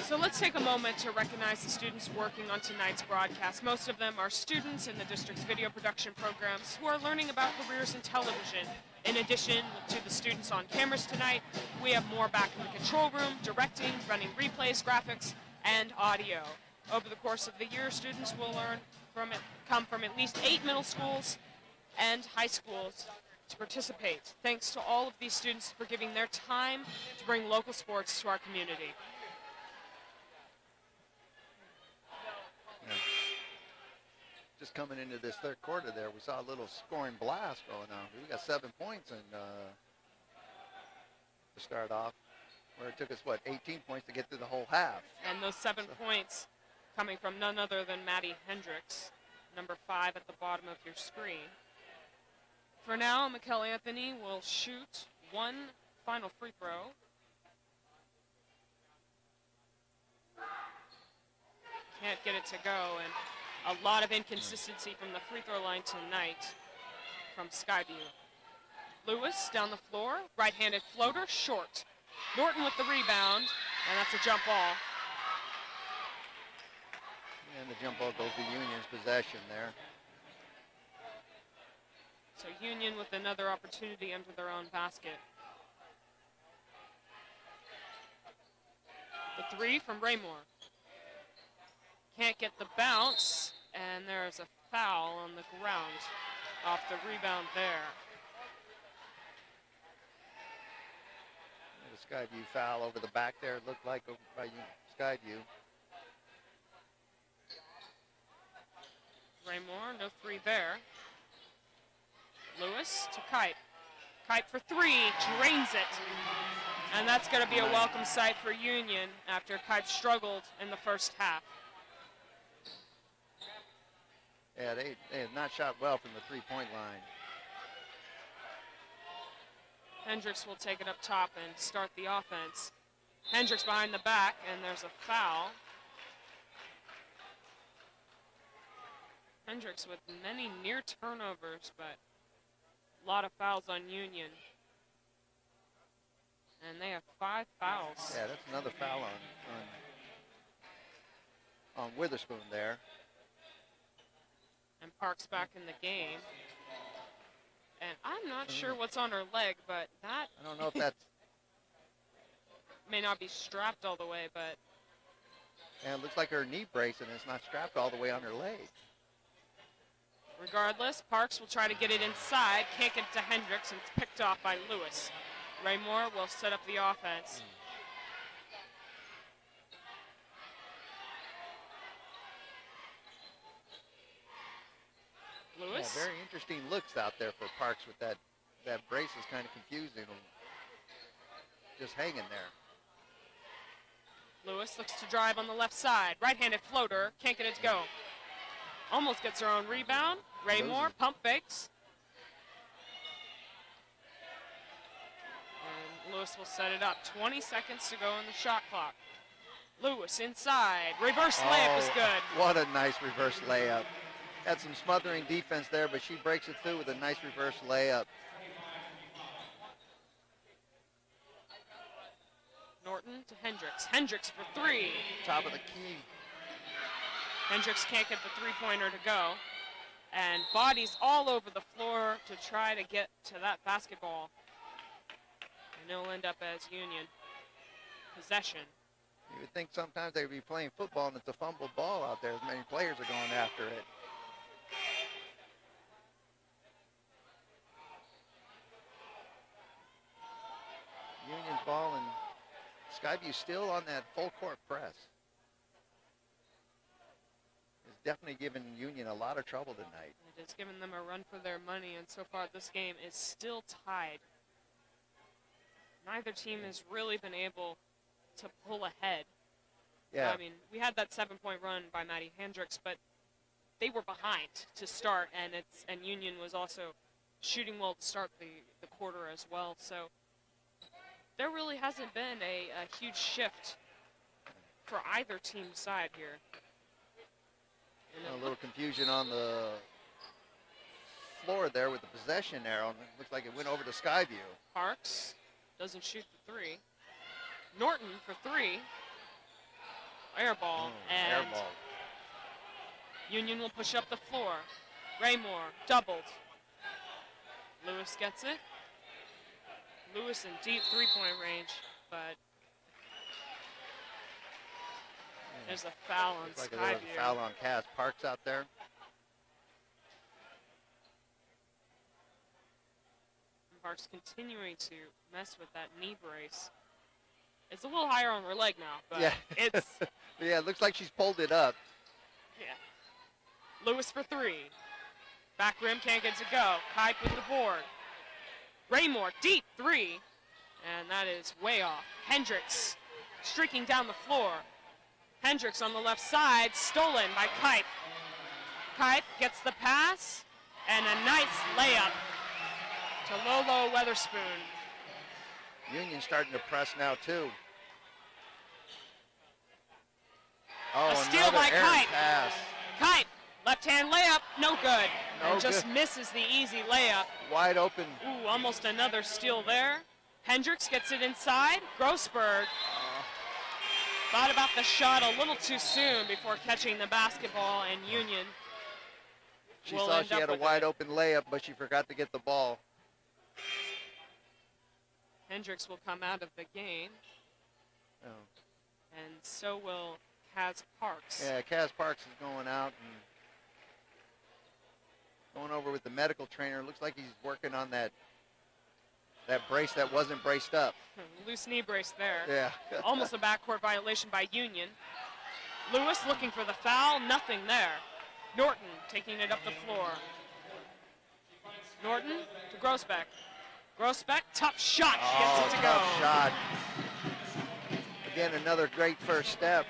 So let's take a moment to recognize the students working on tonight's broadcast. Most of them are students in the district's video production programs who are learning about careers in television. In addition to the students on cameras tonight, we have more back in the control room, directing, running replays, graphics, and audio. Over the course of the year, students will learn come from at least 8 middle schools and high schools to participate. Thanks to all of these students for giving their time to bring local sports to our community. Yeah. Just coming into this third quarter there, we saw a little scoring blast going on. We got 7 points and to start off, where it took us, 18 points to get through the whole half. And those 7 points coming from none other than Maddie Hendricks, number 5 at the bottom of your screen. For now, Mikkel Anthony will shoot one final free throw. Can't get it to go, and a lot of inconsistency from the free throw line tonight from Skyview. Lewis down the floor, right-handed floater, short. Norton with the rebound, and that's a jump ball. And the jump ball goes to Union's possession there. So Union with another opportunity under their own basket. The 3 from Raymore. Can't get the bounce, and there's a foul on the ground off the rebound there. The Skyview foul over the back there, it looked like, over by Skyview. Raymore, no 3 there. Lewis to Kite. Kite for 3, drains it. And that's going to be a welcome sight for Union after Kite struggled in the first half. Yeah, they have not shot well from the three-point line. Hendricks will take it up top and start the offense. Hendricks behind the back, and there's a foul. Hendricks with many near turnovers, but a lot of fouls on Union. And they have 5 fouls. Yeah, that's another foul on Witherspoon there. And Parks back in the game. And I'm not sure what's on her leg, but that... I don't know if that's... may not be strapped all the way, but... And it looks like her knee brace, and it's not strapped all the way on her leg. Regardless, Parks will try to get it inside. Can't get it to Hendricks, and it's picked off by Lewis. Raymore will set up the offense. Lewis. Yeah, very interesting looks out there for Parks with that brace is kind of confusing him. Just hanging there. Lewis looks to drive on the left side. Right-handed floater, can't get it to go. Almost gets her own rebound. Raymore pump fakes. And Lewis will set it up. 20 seconds to go on the shot clock. Lewis inside. Reverse layup is good. What a nice reverse layup. Had some smothering defense there, but she breaks it through with a nice reverse layup. Norton to Hendricks. Hendricks for 3. Top of the key. Hendricks can't get the three-pointer to go. And bodies all over the floor to try to get to that basketball. And it'll end up as Union possession. You would think sometimes they would be playing football and it's a fumbled ball out there as many players are going after it. Union's ball, and Skyview still on that full court press. It's definitely given Union a lot of trouble tonight. It has given them a run for their money, and so far this game is still tied. Neither team has really been able to pull ahead. Yeah. I mean, we had that 7-point run by Maddie Hendricks, but they were behind to start, and Union was also shooting well to start the quarter as well. So there really hasn't been a huge shift for either team's side here. A little confusion on the floor there with the possession arrow. It looks like it went over to Skyview. Parks doesn't shoot the 3. Norton for 3. Air ball. And air ball. Union will push up the floor. Raymore doubled. Lewis gets it. Lewis in deep three-point range, but there's a foul on Looks like Skyview. there's a foul on Cass Parks out there. Parks continuing to mess with that knee brace. It's a little higher on her leg now, but yeah. it's... Yeah, it looks like she's pulled it up. Yeah. Lewis for 3. Back rim can't get to go. Kite with the board. Raymore, deep 3. And that is way off. Hendricks streaking down the floor. Hendricks on the left side, stolen by Kite. Kite gets the pass, and a nice layup to Lolo Weatherspoon. Union starting to press now, too. Oh, a steal by Kite. Pass. Kite, left-hand layup, no good. No and just good. misses the easy layup. Wide open. Ooh, almost another steal there. Hendricks gets it inside. Grossberg thought about the shot a little too soon before catching the basketball, and Union She will saw end she up had a with wide it. open layup, but she forgot to get the ball. Hendricks will come out of the game, Oh. and so will Kaz Parks. Yeah, Kaz Parks is going out and going over with the medical trainer. Looks like he's working on that brace that wasn't braced up. Loose knee brace there. Yeah. Almost a backcourt violation by Union. Lewis looking for the foul, nothing there. Norton taking it up the floor. Norton to Grossbeck. Grossbeck, tough shot, gets it to go. Tough shot. Again, another great first step.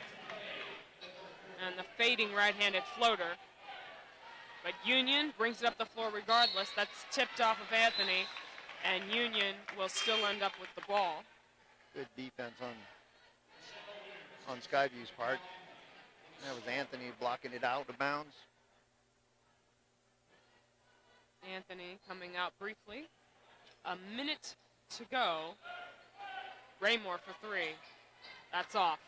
And the fading right-handed floater. But Union brings it up the floor regardless. That's tipped off of Anthony, and Union will still end up with the ball. Good defense on Skyview's part. That was Anthony blocking it out of bounds. Anthony coming out briefly. A minute to go. Raymore for 3. That's off.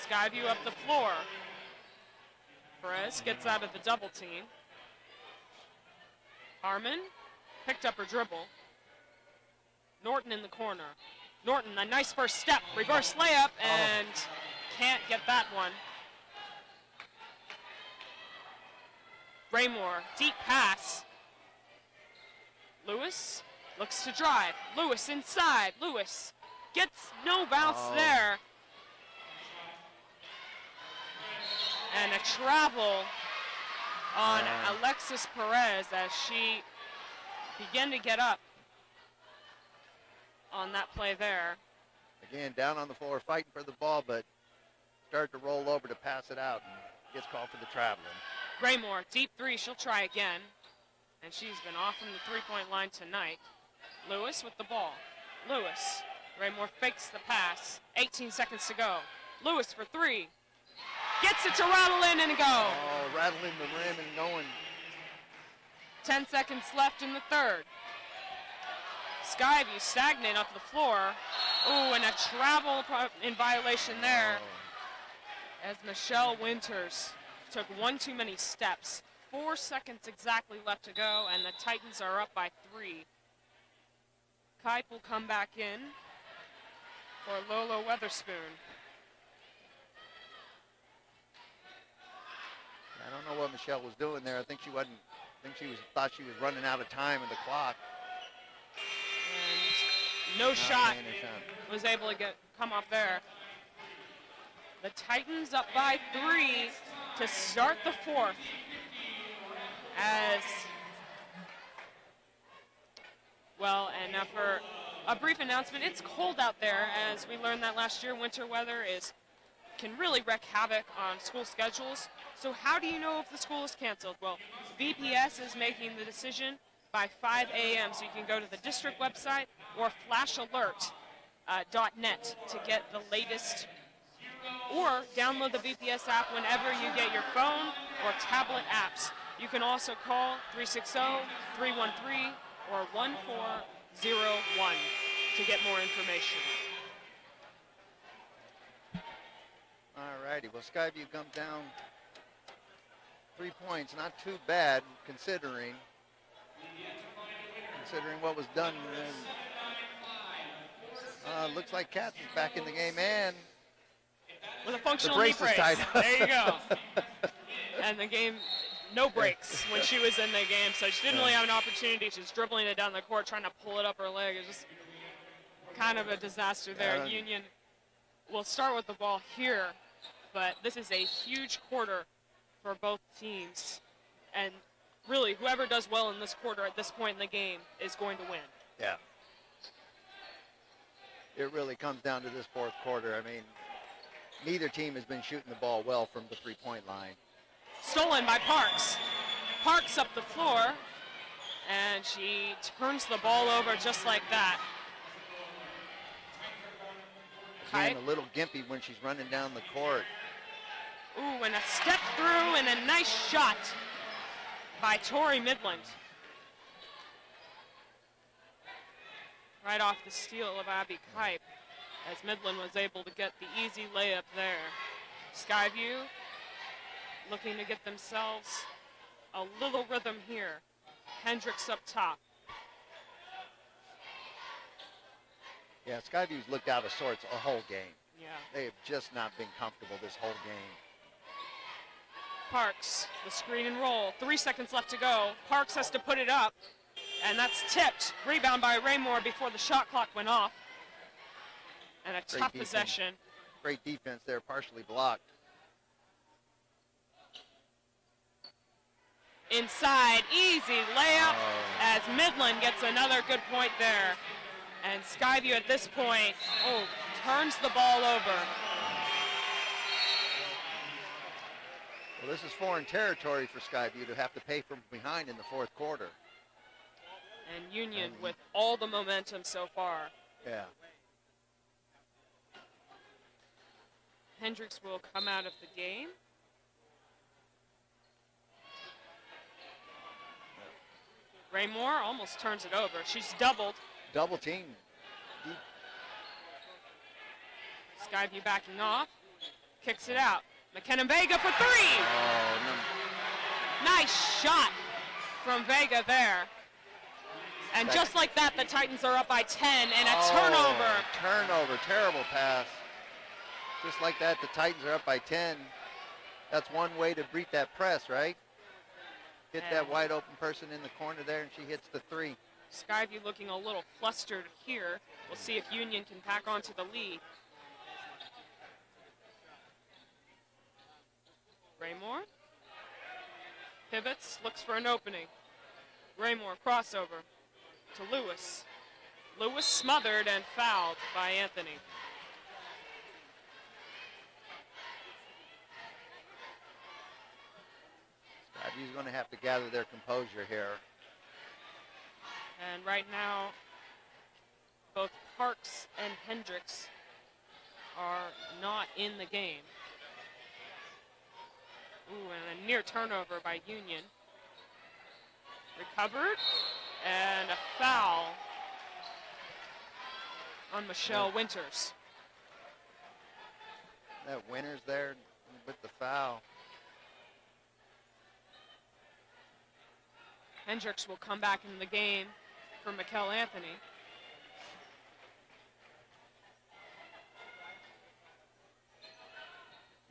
Skyview up the floor. Perez gets out of the double team. Harmon picked up her dribble. Norton in the corner. Norton, a nice first step. Reverse layup, and can't get that one. Raymore, deep pass. Lewis looks to drive. Lewis inside. Lewis gets no bounce there. And a travel on Alexis Perez as she began to get up on that play there. Again, down on the floor, fighting for the ball, but started to roll over to pass it out and gets called for the traveling. Raymore, deep 3, she'll try again. And she's been off from the three-point line tonight. Lewis with the ball. Lewis. Raymore fakes the pass. 18 seconds to go. Lewis for 3. Gets it to rattle in and go. Oh, rattling the rim and going. 10 seconds left in the third. Skyview stagnant off the floor. Ooh, and a travel in violation there as Michelle Winters took one too many steps. 4 seconds exactly left to go, and the Titans are up by 3. Kipe will come back in for Lolo Weatherspoon. I don't know what Michelle was doing there. I think she wasn't. Thought she was running out of time in the clock. And no shot was able to come off there. The Titans up by 3 to start the fourth. As well, and now for a brief announcement, it's cold out there. As we learned that last year, winter weather can really wreak havoc on school schedules. So how do you know if the school is canceled? Well, VPS is making the decision by 5 a.m. So you can go to the district website or flashalert.net to get the latest, or download the VPS app whenever you get your phone or tablet apps. You can also call 360-313 or 1401 to get more information. All righty. Well, Skyview comes down 3 points. Not too bad considering what was done. Looks like Katz is back in the game, and with a functional the knee brace is tied up. There you go. And the game no breaks when she was in the game, so she didn't really have an opportunity. She was dribbling it down the court, trying to pull it up her leg. It was just kind of a disaster there. Union will start with the ball here, but this is a huge quarter for both teams, and really, whoever does well in this quarter at this point in the game is going to win. Yeah. It really comes down to this fourth quarter. I mean, neither team has been shooting the ball well from the three-point line. Stolen by Parks. Parks up the floor, and she turns the ball over just like that. Again, a little gimpy when she's running down the court. Ooh, and a step through and a nice shot by Tori Midland. Right off the steal of Abby Kipe, as Midland was able to get the easy layup there. Skyview looking to get themselves a little rhythm here. Hendricks up top. Yeah, Skyview's looked out of sorts a whole game. Yeah. They have just not been comfortable this whole game. Parks, the screen and roll. 3 seconds left to go. Parks has to put it up, and that's tipped. Rebound by Raymore before the shot clock went off. And a tough possession. Great defense there, partially blocked. Inside, easy layup as Midland gets another good point there. And Skyview at this point, turns the ball over. Well, this is foreign territory for Skyview to have to pay from behind in the fourth quarter. And Union with all the momentum so far. Yeah. Hendricks will come out of the game. Raymore almost turns it over. She's doubled. Double team. Skyview backing off. Kicks it out. McKenna Vega for three. Oh, no. Nice shot from Vega there. And just like that, the Titans are up by 10 and a turnover. Turnover, terrible pass. Just like that, the Titans are up by 10. That's one way to beat that press, right? Hit that wide open person in the corner there, and she hits the three. Skyview looking a little flustered here. We'll see if Union can pack onto the lead. Raymore pivots, looks for an opening. Raymore crossover to Lewis. Lewis smothered and fouled by Anthony. Skyview's going to have to gather their composure here. And right now, both Parks and Hendricks are not in the game. Ooh, and a near turnover by Union. Recovered, and a foul on Michelle Winters. That Winters there with the foul. Hendricks will come back into the game for Mikkel Anthony.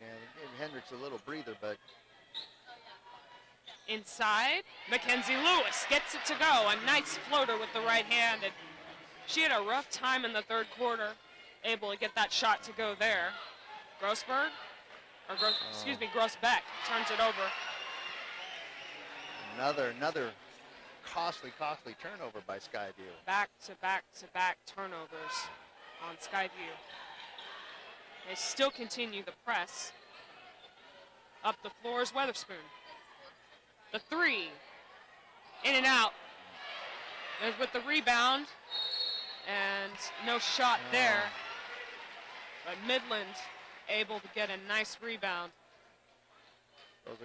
Yeah, they gave Hendricks a little breather, but inside, Mackenzie Lewis gets it to go. A nice floater with the right hand. And she had a rough time in the third quarter, able to get that shot to go there. Grossberg, or Grossbeck turns it over. Another costly turnover by Skyview. Back-to-back turnovers on Skyview. They still continue the press. Up the floor is Weatherspoon. The three, in and out. There's with the rebound, and no shot there. But Midland able to get a nice rebound. Those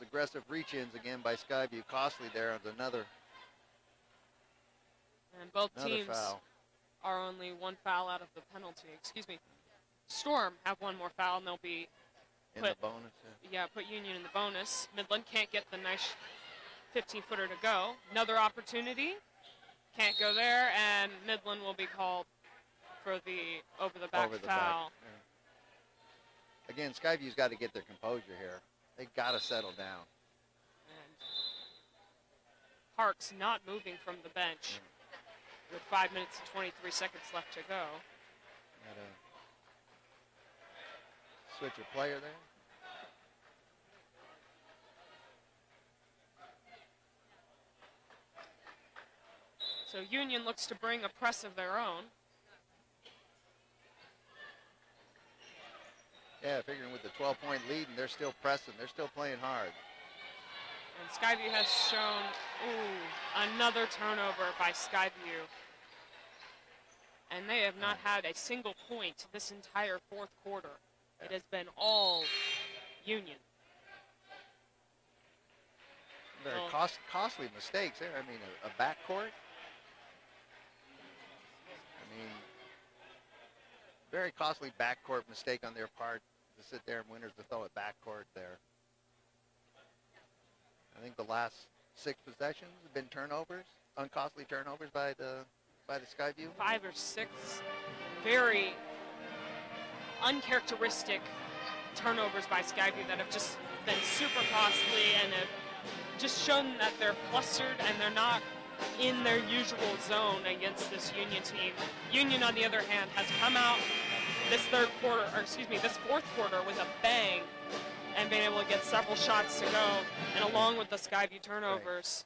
aggressive reach-ins again by Skyview. Costly there on another. And both teams foul. are only one foul out of the penalty. Excuse me. Storm have one more foul, and they'll be in the bonus. Yeah, put Union in the bonus. Midland can't get the nice 15-footer to go. Another opportunity. Can't go there, and Midland will be called for the over the back foul. Yeah. Again, Skyview's got to get their composure here. They got to settle down. And Parks not moving from the bench with 5 minutes and 23 seconds left to go. Got to switch a player there. So Union looks to bring a press of their own. Yeah, figuring with the 12-point lead, and they're still pressing. They're still playing hard. And Skyview has shown, another turnover by Skyview. And they have not had a single point this entire fourth quarter. It has been all Union. Very costly mistakes there. I mean, a backcourt. I mean, very costly backcourt mistake on their part to sit there and winners to throw it backcourt there. I think the last 6 possessions have been turnovers, uncostly turnovers by the Skyview. 5 or 6 very uncharacteristic turnovers by Skyview that have just been super costly and have just shown that they're flustered and they're not in their usual zone against this Union team. Union, on the other hand, has come out this fourth quarter with a bang and been able to get several shots to go. And along with the Skyview turnovers,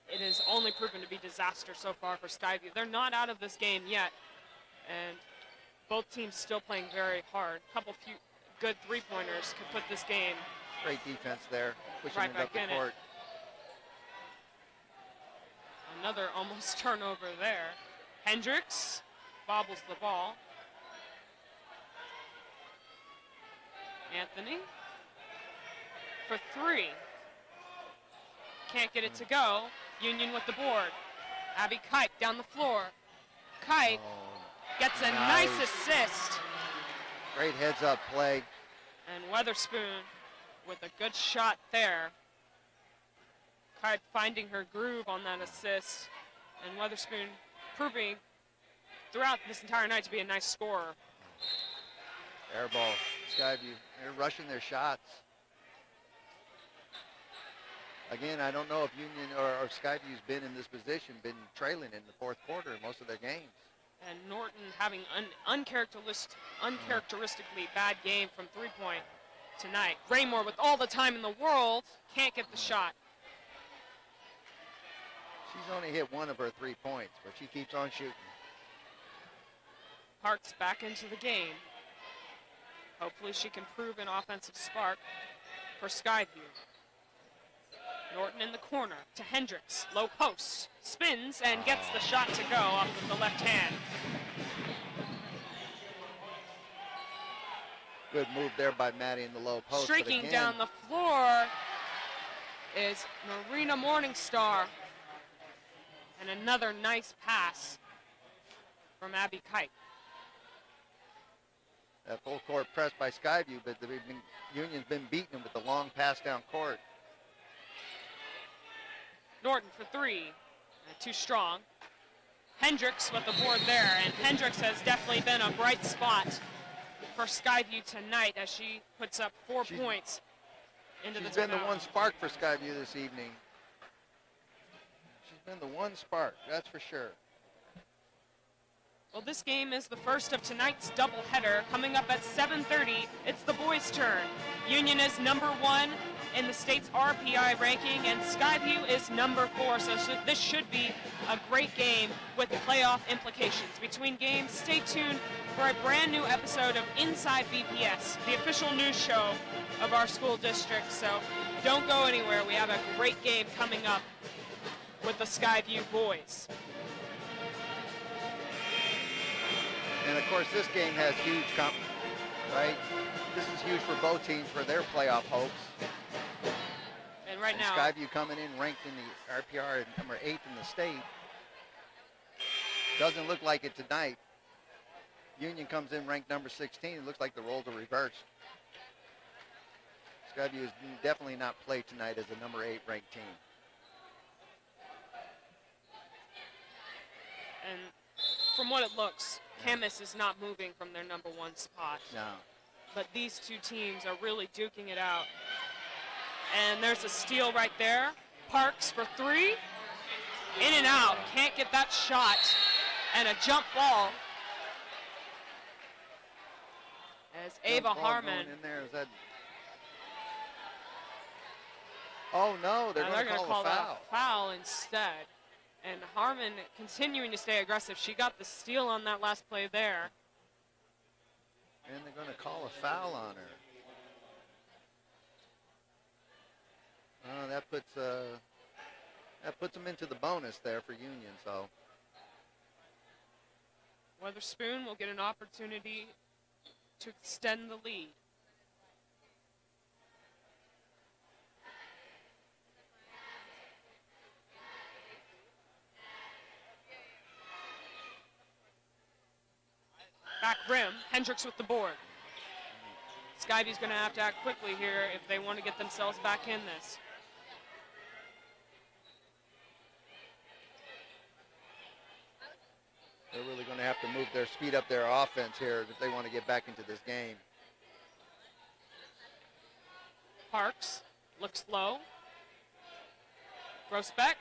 it has only proven to be disaster so far for Skyview. They're not out of this game yet, and both teams still playing very hard. A couple few good three-pointers could put this game great defense there, pushing right it up back the in court. Another almost turnover there. Hendricks bobbles the ball. Anthony for 3. Can't get it to go. Union with the board. Abby Kite down the floor. Kite gets a nice assist. Great heads-up play. And Weatherspoon with a good shot there. Kite finding her groove on that assist. And Weatherspoon proving throughout this entire night to be a nice scorer. Air ball, Skyview. They're rushing their shots. Again, I don't know if Union or Skyview's been in this position, been trailing in the fourth quarter in most of their games. And Norton having uncharacteristically bad game from three-point tonight. Raymore with all the time in the world can't get the shot. She's only hit 1 of her 3 points, but she keeps on shooting. Parks back into the game. Hopefully she can prove an offensive spark for Skyview. Norton in the corner to Hendricks. Low post. Spins and gets the shot to go off with the left hand. Good move there by Maddie in the low post. Streaking down the floor is Marina Morningstar. And another nice pass from Abby Kite. That full court press by Skyview, but the Union's been beating them with the long pass down court. Norton for 3, too strong. Hendricks with the board there, and Hendricks has definitely been a bright spot for Skyview tonight as she puts up 4 points into the She's been the one spark for Skyview this evening. She's been the one spark, that's for sure. Well, this game is the first of tonight's doubleheader. Coming up at 7:30, it's the boys' turn. Union is number 1 in the state's RPI ranking, and Skyview is number 4. So this should be a great game with playoff implications. Between games, stay tuned for a brand new episode of Inside VPS, the official news show of our school district. So don't go anywhere. We have a great game coming up with the Skyview boys. And of course, this game has huge right? This is huge for both teams for their playoff hopes. And right now, Skyview coming in ranked in the RPR number 8 in the state. Doesn't look like it tonight. Union comes in ranked number 16. It looks like the roles are reversed. Skyview is definitely not played tonight as a number 8 ranked team. And from what it looks, Camas is not moving from their number 1 spot. No. But these two teams are really duking it out And there's a steal right there. Parks for three. In and out. Can't get that shot. And a jump ball. As Ava Harmon. In there. Is that... Oh no, they're going to call a foul. A foul instead. And Harmon continuing to stay aggressive. She got the steal on that last play there. And they're going to call a foul on her. That puts them into the bonus there for Union. So Weatherspoon will get an opportunity to extend the lead. Back rim, Hendricks with the board. Skyview's going to have to act quickly here if they want to get themselves back in this. They're really going to have to speed up their offense here if they want to get back into this game. Parks looks low. Grosbeck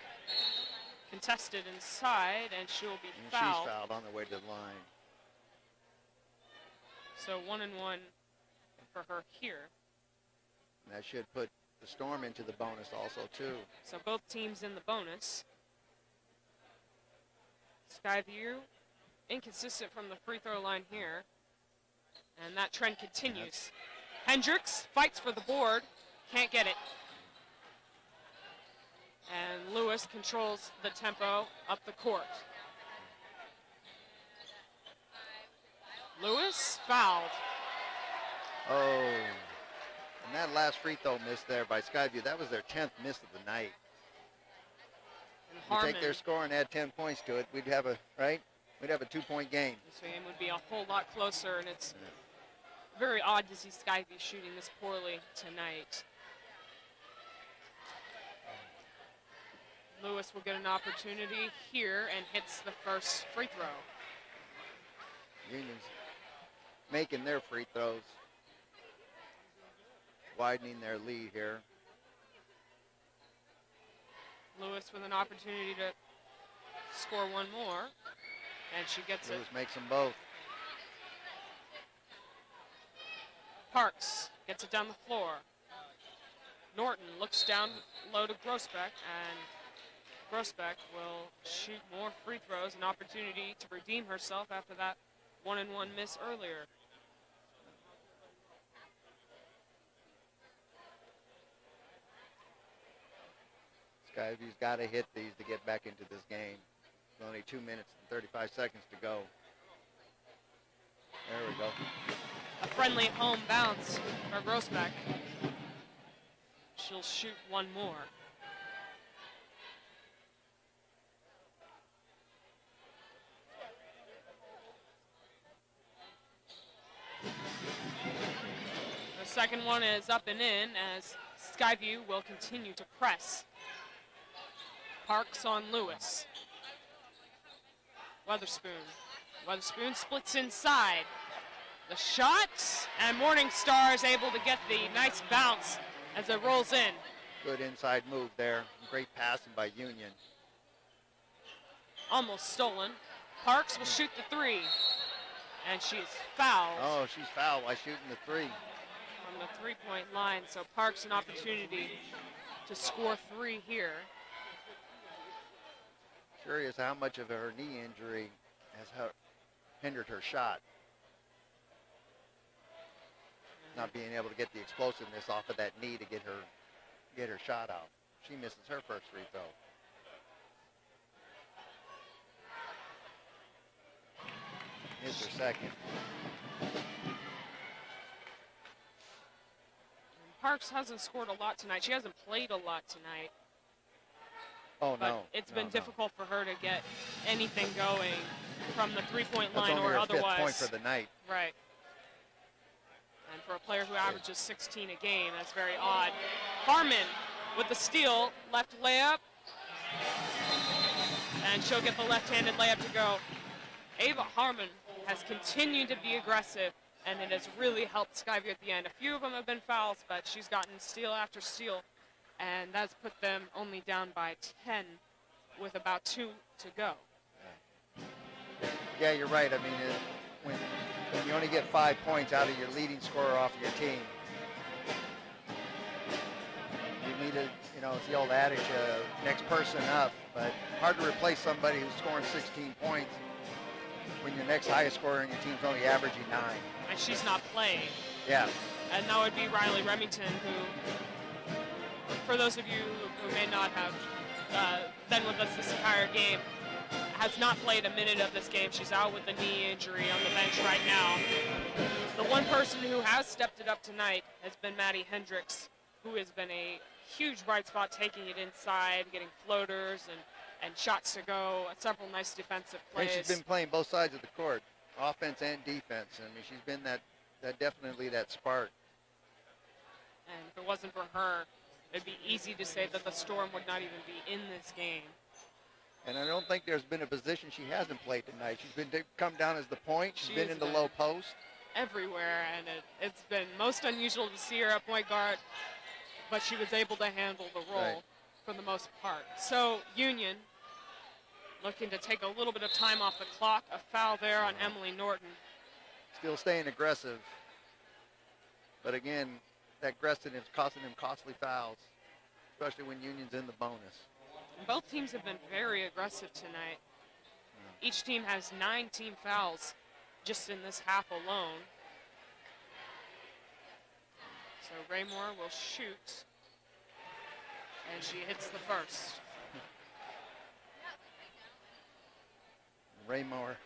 contested inside, and she'll be fouled. She's fouled on the way to the line. So 1-1 for her here. And that should put the Storm into the bonus also, too. So both teams in the bonus. Skyview inconsistent from the free throw line here. And that trend continues. Hendricks fights for the board. Can't get it. And Lewis controls the tempo up the court. Lewis fouled. Oh, and that last free throw miss there by Skyview, that was their 10th miss of the night. You take their score and add 10 points to it, we'd have a 2-point game. This game would be a whole lot closer, and it's very odd to see Skyview shooting this poorly tonight. Lewis will get an opportunity here and hits the first free throw. Union's making their free throws, widening their lead here. Lewis with an opportunity to score one more, and she gets it. Lewis makes them both. Parks gets it down the floor. Norton looks down low to Grosbeck, and Grosbeck will shoot more free throws, an opportunity to redeem herself after that 1-1 miss earlier. Skyview's got to hit these to get back into this game. There's only 2 minutes and 35 seconds to go. There we go. A friendly home bounce for Grosbeck. She'll shoot one more. The second one is up and in as Skyview will continue to press. Parks on Lewis. Weatherspoon splits inside. The shot, and Morningstar is able to get the nice bounce as it rolls in. Good inside move there. Great passing by Union. Almost stolen. Parks will shoot the three, and she's fouled. Oh, she's fouled by shooting the three. From the three-point line, so Parks an opportunity to score three here. Curious how much of her knee injury has hindered her shot. Not being able to get the explosiveness off of that knee to get her shot out. She misses her first free throw. Hits her second. Parks hasn't scored a lot tonight. She hasn't played a lot tonight. Oh, but no. It's been difficult for her to get anything going from the three-point line or That's only her otherwise. 5th point for the night. Right. And for a player who averages 16 a game, that's very odd. Harmon with the steal, left layup. And she'll get the left-handed layup to go. Ava Harmon has continued to be aggressive, and it has really helped Skyview at the end. A few of them have been fouls, but she's gotten steal after steal and that's put them only down by 10 with about 2 to go. Yeah, you're right. I mean, when you only get 5 points out of your leading scorer off your team, you need to, it's the old adage, next person up, but hard to replace somebody who's scoring 16 points when your next highest scorer in your team's only averaging 9. And she's not playing. Yeah. And that would be Riley Remington, who, for those of you who may not have been with us this entire game, has not played a minute of this game. She's out with a knee injury on the bench right now. The one person who has stepped it up tonight has been Maddie Hendricks, who has been a huge bright spot, taking it inside, getting floaters and shots to go, several nice defensive plays. And she's been playing both sides of the court, offense and defense. I mean, she's been that definitely that spark. And if it wasn't for her, it'd be easy to say that the Storm would not even be in this game. And I don't think there's been a position she hasn't played tonight. She's been come down as the point. She's been in the low post. Everywhere, and it's been most unusual to see her at point guard, but she was able to handle the role for the most part. So Union looking to take a little bit of time off the clock. A foul there on Emily Norton. Still staying aggressive. But again, that aggressiveness costing them costly fouls, especially when Union's in the bonus. Both teams have been very aggressive tonight. Each team has 9 team fouls just in this half alone. So Raymore will shoot, and she hits the first. Raymore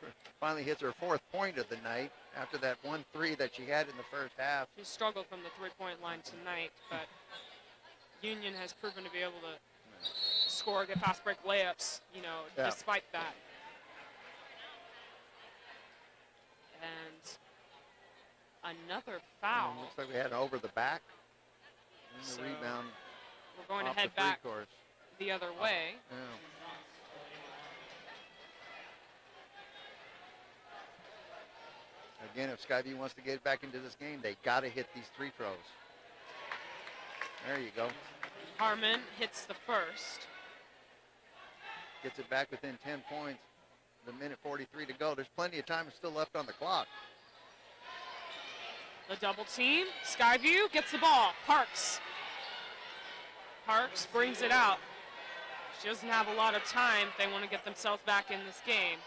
finally hits her 4th point of the night after that 1-3 that she had in the first half. She struggled from the 3-point line tonight, but Union has proven to be able to score, get fast break layups, despite that. And another foul. Looks like we had an over the back. And the rebound. We're going to head back the other way. Yeah. Again, if Skyview wants to get back into this game, they got to hit these free throws. There you go. Harmon hits the first. Gets it back within 10 points. The minute 43 to go. There's plenty of time still left on the clock. The double team. Skyview gets the ball. Parks brings it out. She doesn't have a lot of time if they want to get themselves back in this game.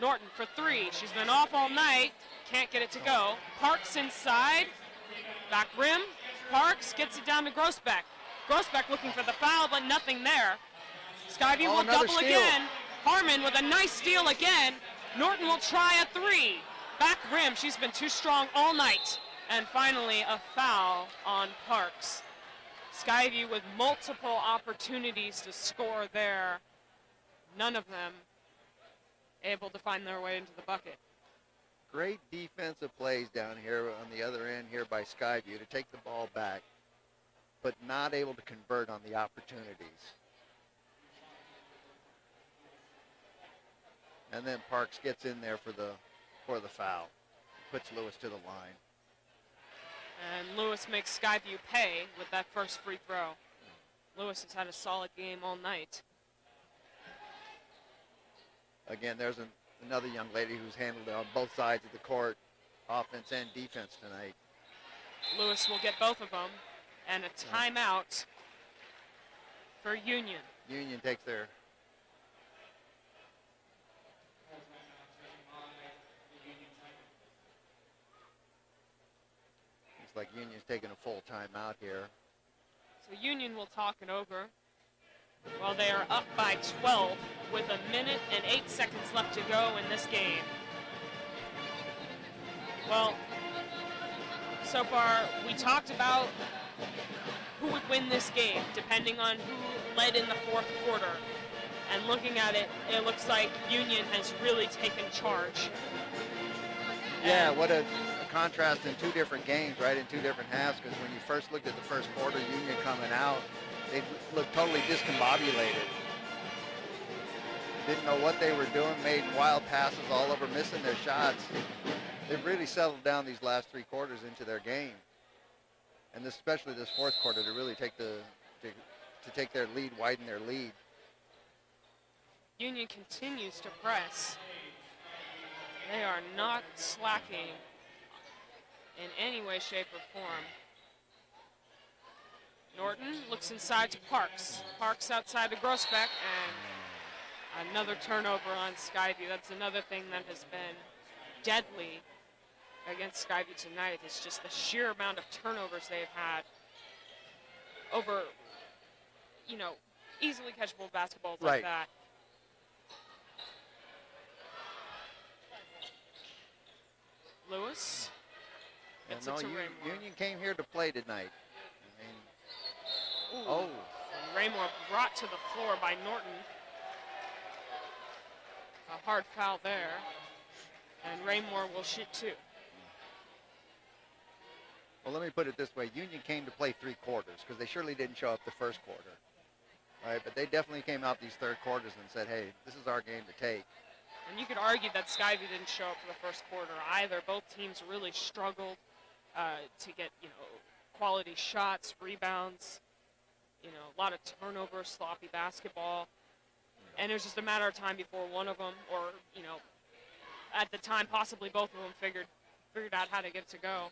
Norton for 3. She's been off all night. Can't get it to go. Parks inside. Back rim. Parks gets it down to Grossbeck. Grossbeck looking for the foul, but nothing there. Skyview will double steal again. Harmon with a nice steal again. Norton will try a 3. Back rim. She's been too strong all night. And finally, a foul on Parks. Skyview with multiple opportunities to score there. None of them able to find their way into the bucket. Great defensive plays down here on the other end here by Skyview to take the ball back, but not able to convert on the opportunities. And then Parks gets in there for the foul. Puts Lewis to the line. And Lewis makes Skyview pay with that first free throw. Lewis has had a solid game all night. Again, there's another young lady who's handled it on both sides of the court, offense and defense tonight. Lewis will get both of them, and a timeout for Union. Union takes their... Looks like Union's taking a full timeout here. So Union will talk it over. Well, they are up by 12 with 1 minute and 8 seconds left to go in this game. Well, so far we talked about who would win this game, depending on who led in the 4th quarter. And looking at it, it looks like Union has really taken charge. Yeah, what a contrast in 2 different games, right, in 2 different halves, because when you first looked at the first quarter, Union coming out, they looked totally discombobulated. Didn't know what they were doing, made wild passes all over, missing their shots. They've really settled down these last 3 quarters into their game. and especially this fourth quarter to really take to take their lead, widen their lead. Union continues to press. They are not slacking in any way, shape, or form. Norton looks inside to Parks. Parks outside to Grossbeck, and another turnover on Skyview. That's another thing that has been deadly against Skyview tonight. It's just the sheer amount of turnovers they've had over, you know, easily catchable basketballs like that. Lewis gets it to Raymore. Union came here to play tonight. I mean, and Raymore brought to the floor by Norton. A hard foul there. And Raymore will shoot 2. Well, let me put it this way. Union came to play 3 quarters because they surely didn't show up the first quarter. All right, but they definitely came out these third quarters and said, hey, this is our game to take. And you could argue that Skyview didn't show up for the first quarter either. Both teams really struggled to get, you know, quality shots, rebounds, you know, a lot of turnovers, sloppy basketball. And it was just a matter of time before one of them, or, you know, at the time, possibly both of them figured out how to get it to go.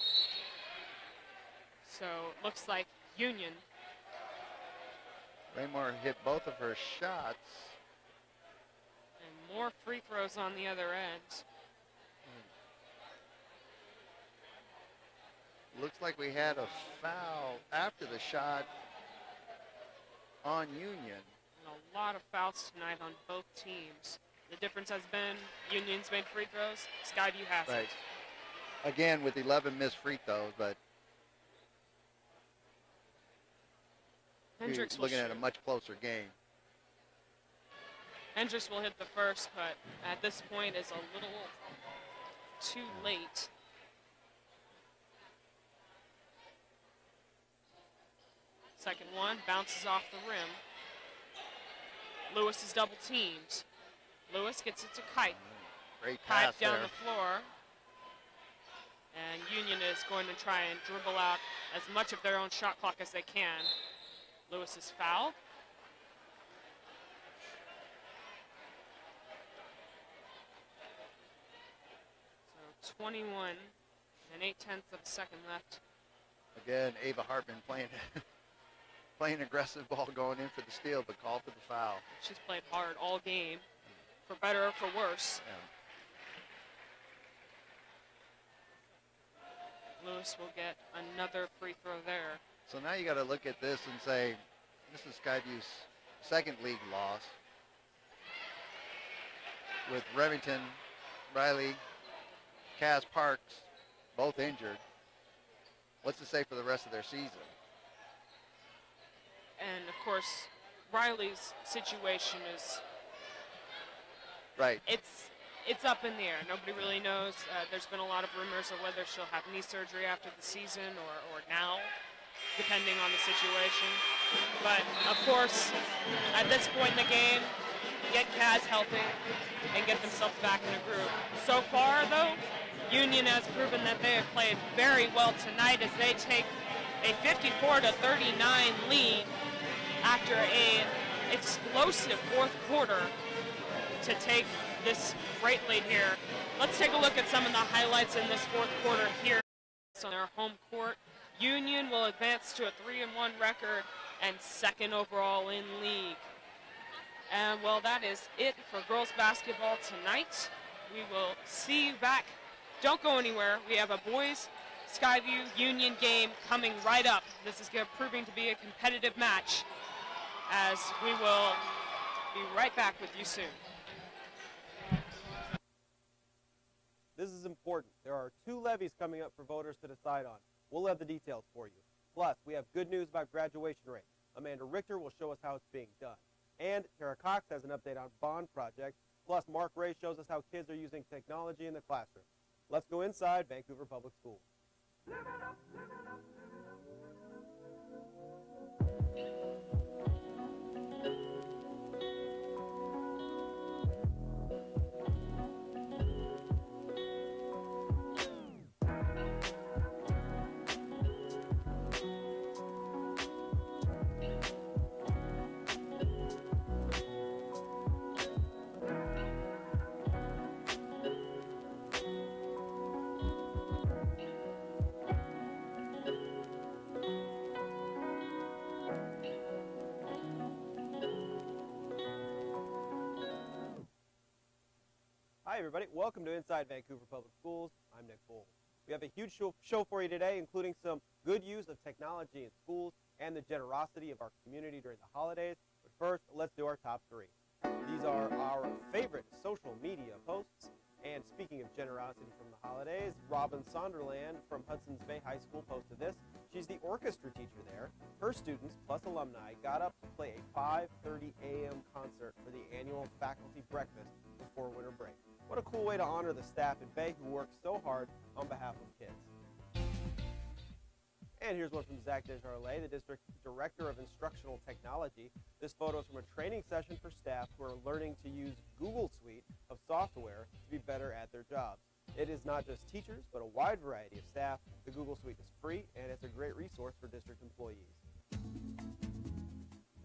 So it looks like Union. Raymore hit both of her shots. And more free throws on the other end. Looks like we had a foul after the shot on Union. And a lot of fouls tonight on both teams. The difference has been Union's made free throws, Skyview hasn't. Right. Again, with 11 missed free throws, but Hendricks looking at a much closer game. Hendricks will hit the first, but at this point is a little too late. Second one bounces off the rim. Lewis is double teamed. Lewis gets it to Kite. Great pass Kite down there. the floor. And Union is going to try and dribble out as much of their own shot clock as they can. Lewis is fouled. So 21 and 8/10 of a second left. Again, Ava Hartman playing aggressive ball going in for the steal, but called for the foul. She's played hard all game, for better or for worse. Yeah. Lewis will get another free throw there. So now you got to look at this and say, this is Skyview's second league loss. With Remington, Riley, Kaz Parks, both injured. What's to say for the rest of their season? And of course, Riley's situation is right. It's up in the air. Nobody really knows. There's been a lot of rumors of whether she'll have knee surgery after the season or now, depending on the situation. But of course, at this point in the game, get Kaz healthy and get themselves back in a groove. So far, though, Union has proven that they have played very well tonight as they take a 54-39 lead after an explosive fourth quarter to take this great lead here. Let's take a look at some of the highlights in this fourth quarter here on their home court. Union will advance to a 3-1 record and second overall in league. And well, that is it for girls basketball tonight. We will see you back. Don't go anywhere. We have a boys Skyview Union game coming right up. This is proving to be a competitive match, as we will be right back with you soon. This is important. There are 2 levies coming up for voters to decide on. We'll have the details for you. Plus, we have good news about graduation rate. Amanda Richter will show us how it's being done. And Tara Cox has an update on Bond Project. Plus, Mark Ray shows us how kids are using technology in the classroom. Let's go inside Vancouver Public Schools. Hi, everybody. Welcome to Inside Vancouver Public Schools. I'm Nick Bull. We have a huge show for you today, including some good use of technology in schools and the generosity of our community during the holidays. But first, let's do our top three. These are our favorite social media posts. And speaking of generosity from the holidays, Robin Sonderland from Hudson's Bay High School posted this. She's the orchestra teacher there. Her students, plus alumni, got up to play a 5:30 a.m. concert for the annual faculty breakfast before winter break. What a cool way to honor the staff at Bay who work so hard on behalf of kids. And here's one from Zach Desjardins, the district director of instructional technology. This photo is from a training session for staff who are learning to use Google Suite of software to be better at their jobs. It is not just teachers, but a wide variety of staff. The Google Suite is free, and it's a great resource for district employees.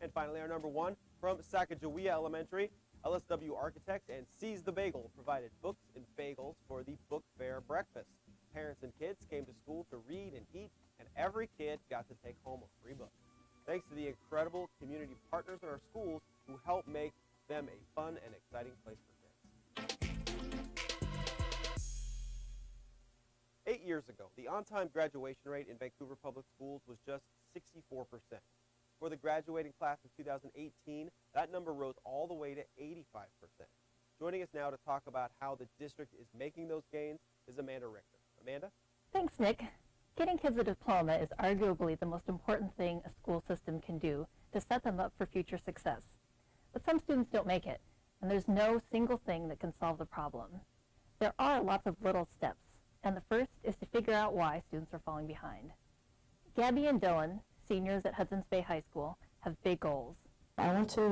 And finally, our number one from Sacagawea Elementary. LSW Architects and Seize the Bagel provided books and bagels for the book fair breakfast. Parents and kids came to school to read and eat, and every kid got to take home a free book. Thanks to the incredible community partners in our schools who help make them a fun and exciting place for kids. 8 years ago, the on-time graduation rate in Vancouver Public Schools was just 64%. For the graduating class of 2018, that number rose all the way to 85%. Joining us now to talk about how the district is making those gains is Amanda Richter. Amanda? Thanks, Nick. Getting kids a diploma is arguably the most important thing a school system can do to set them up for future success. But some students don't make it, and there's no single thing that can solve the problem. There are lots of little steps, and the first is to figure out why students are falling behind. Gabby and Dylan, seniors at Hudson's Bay High School, have big goals. I want to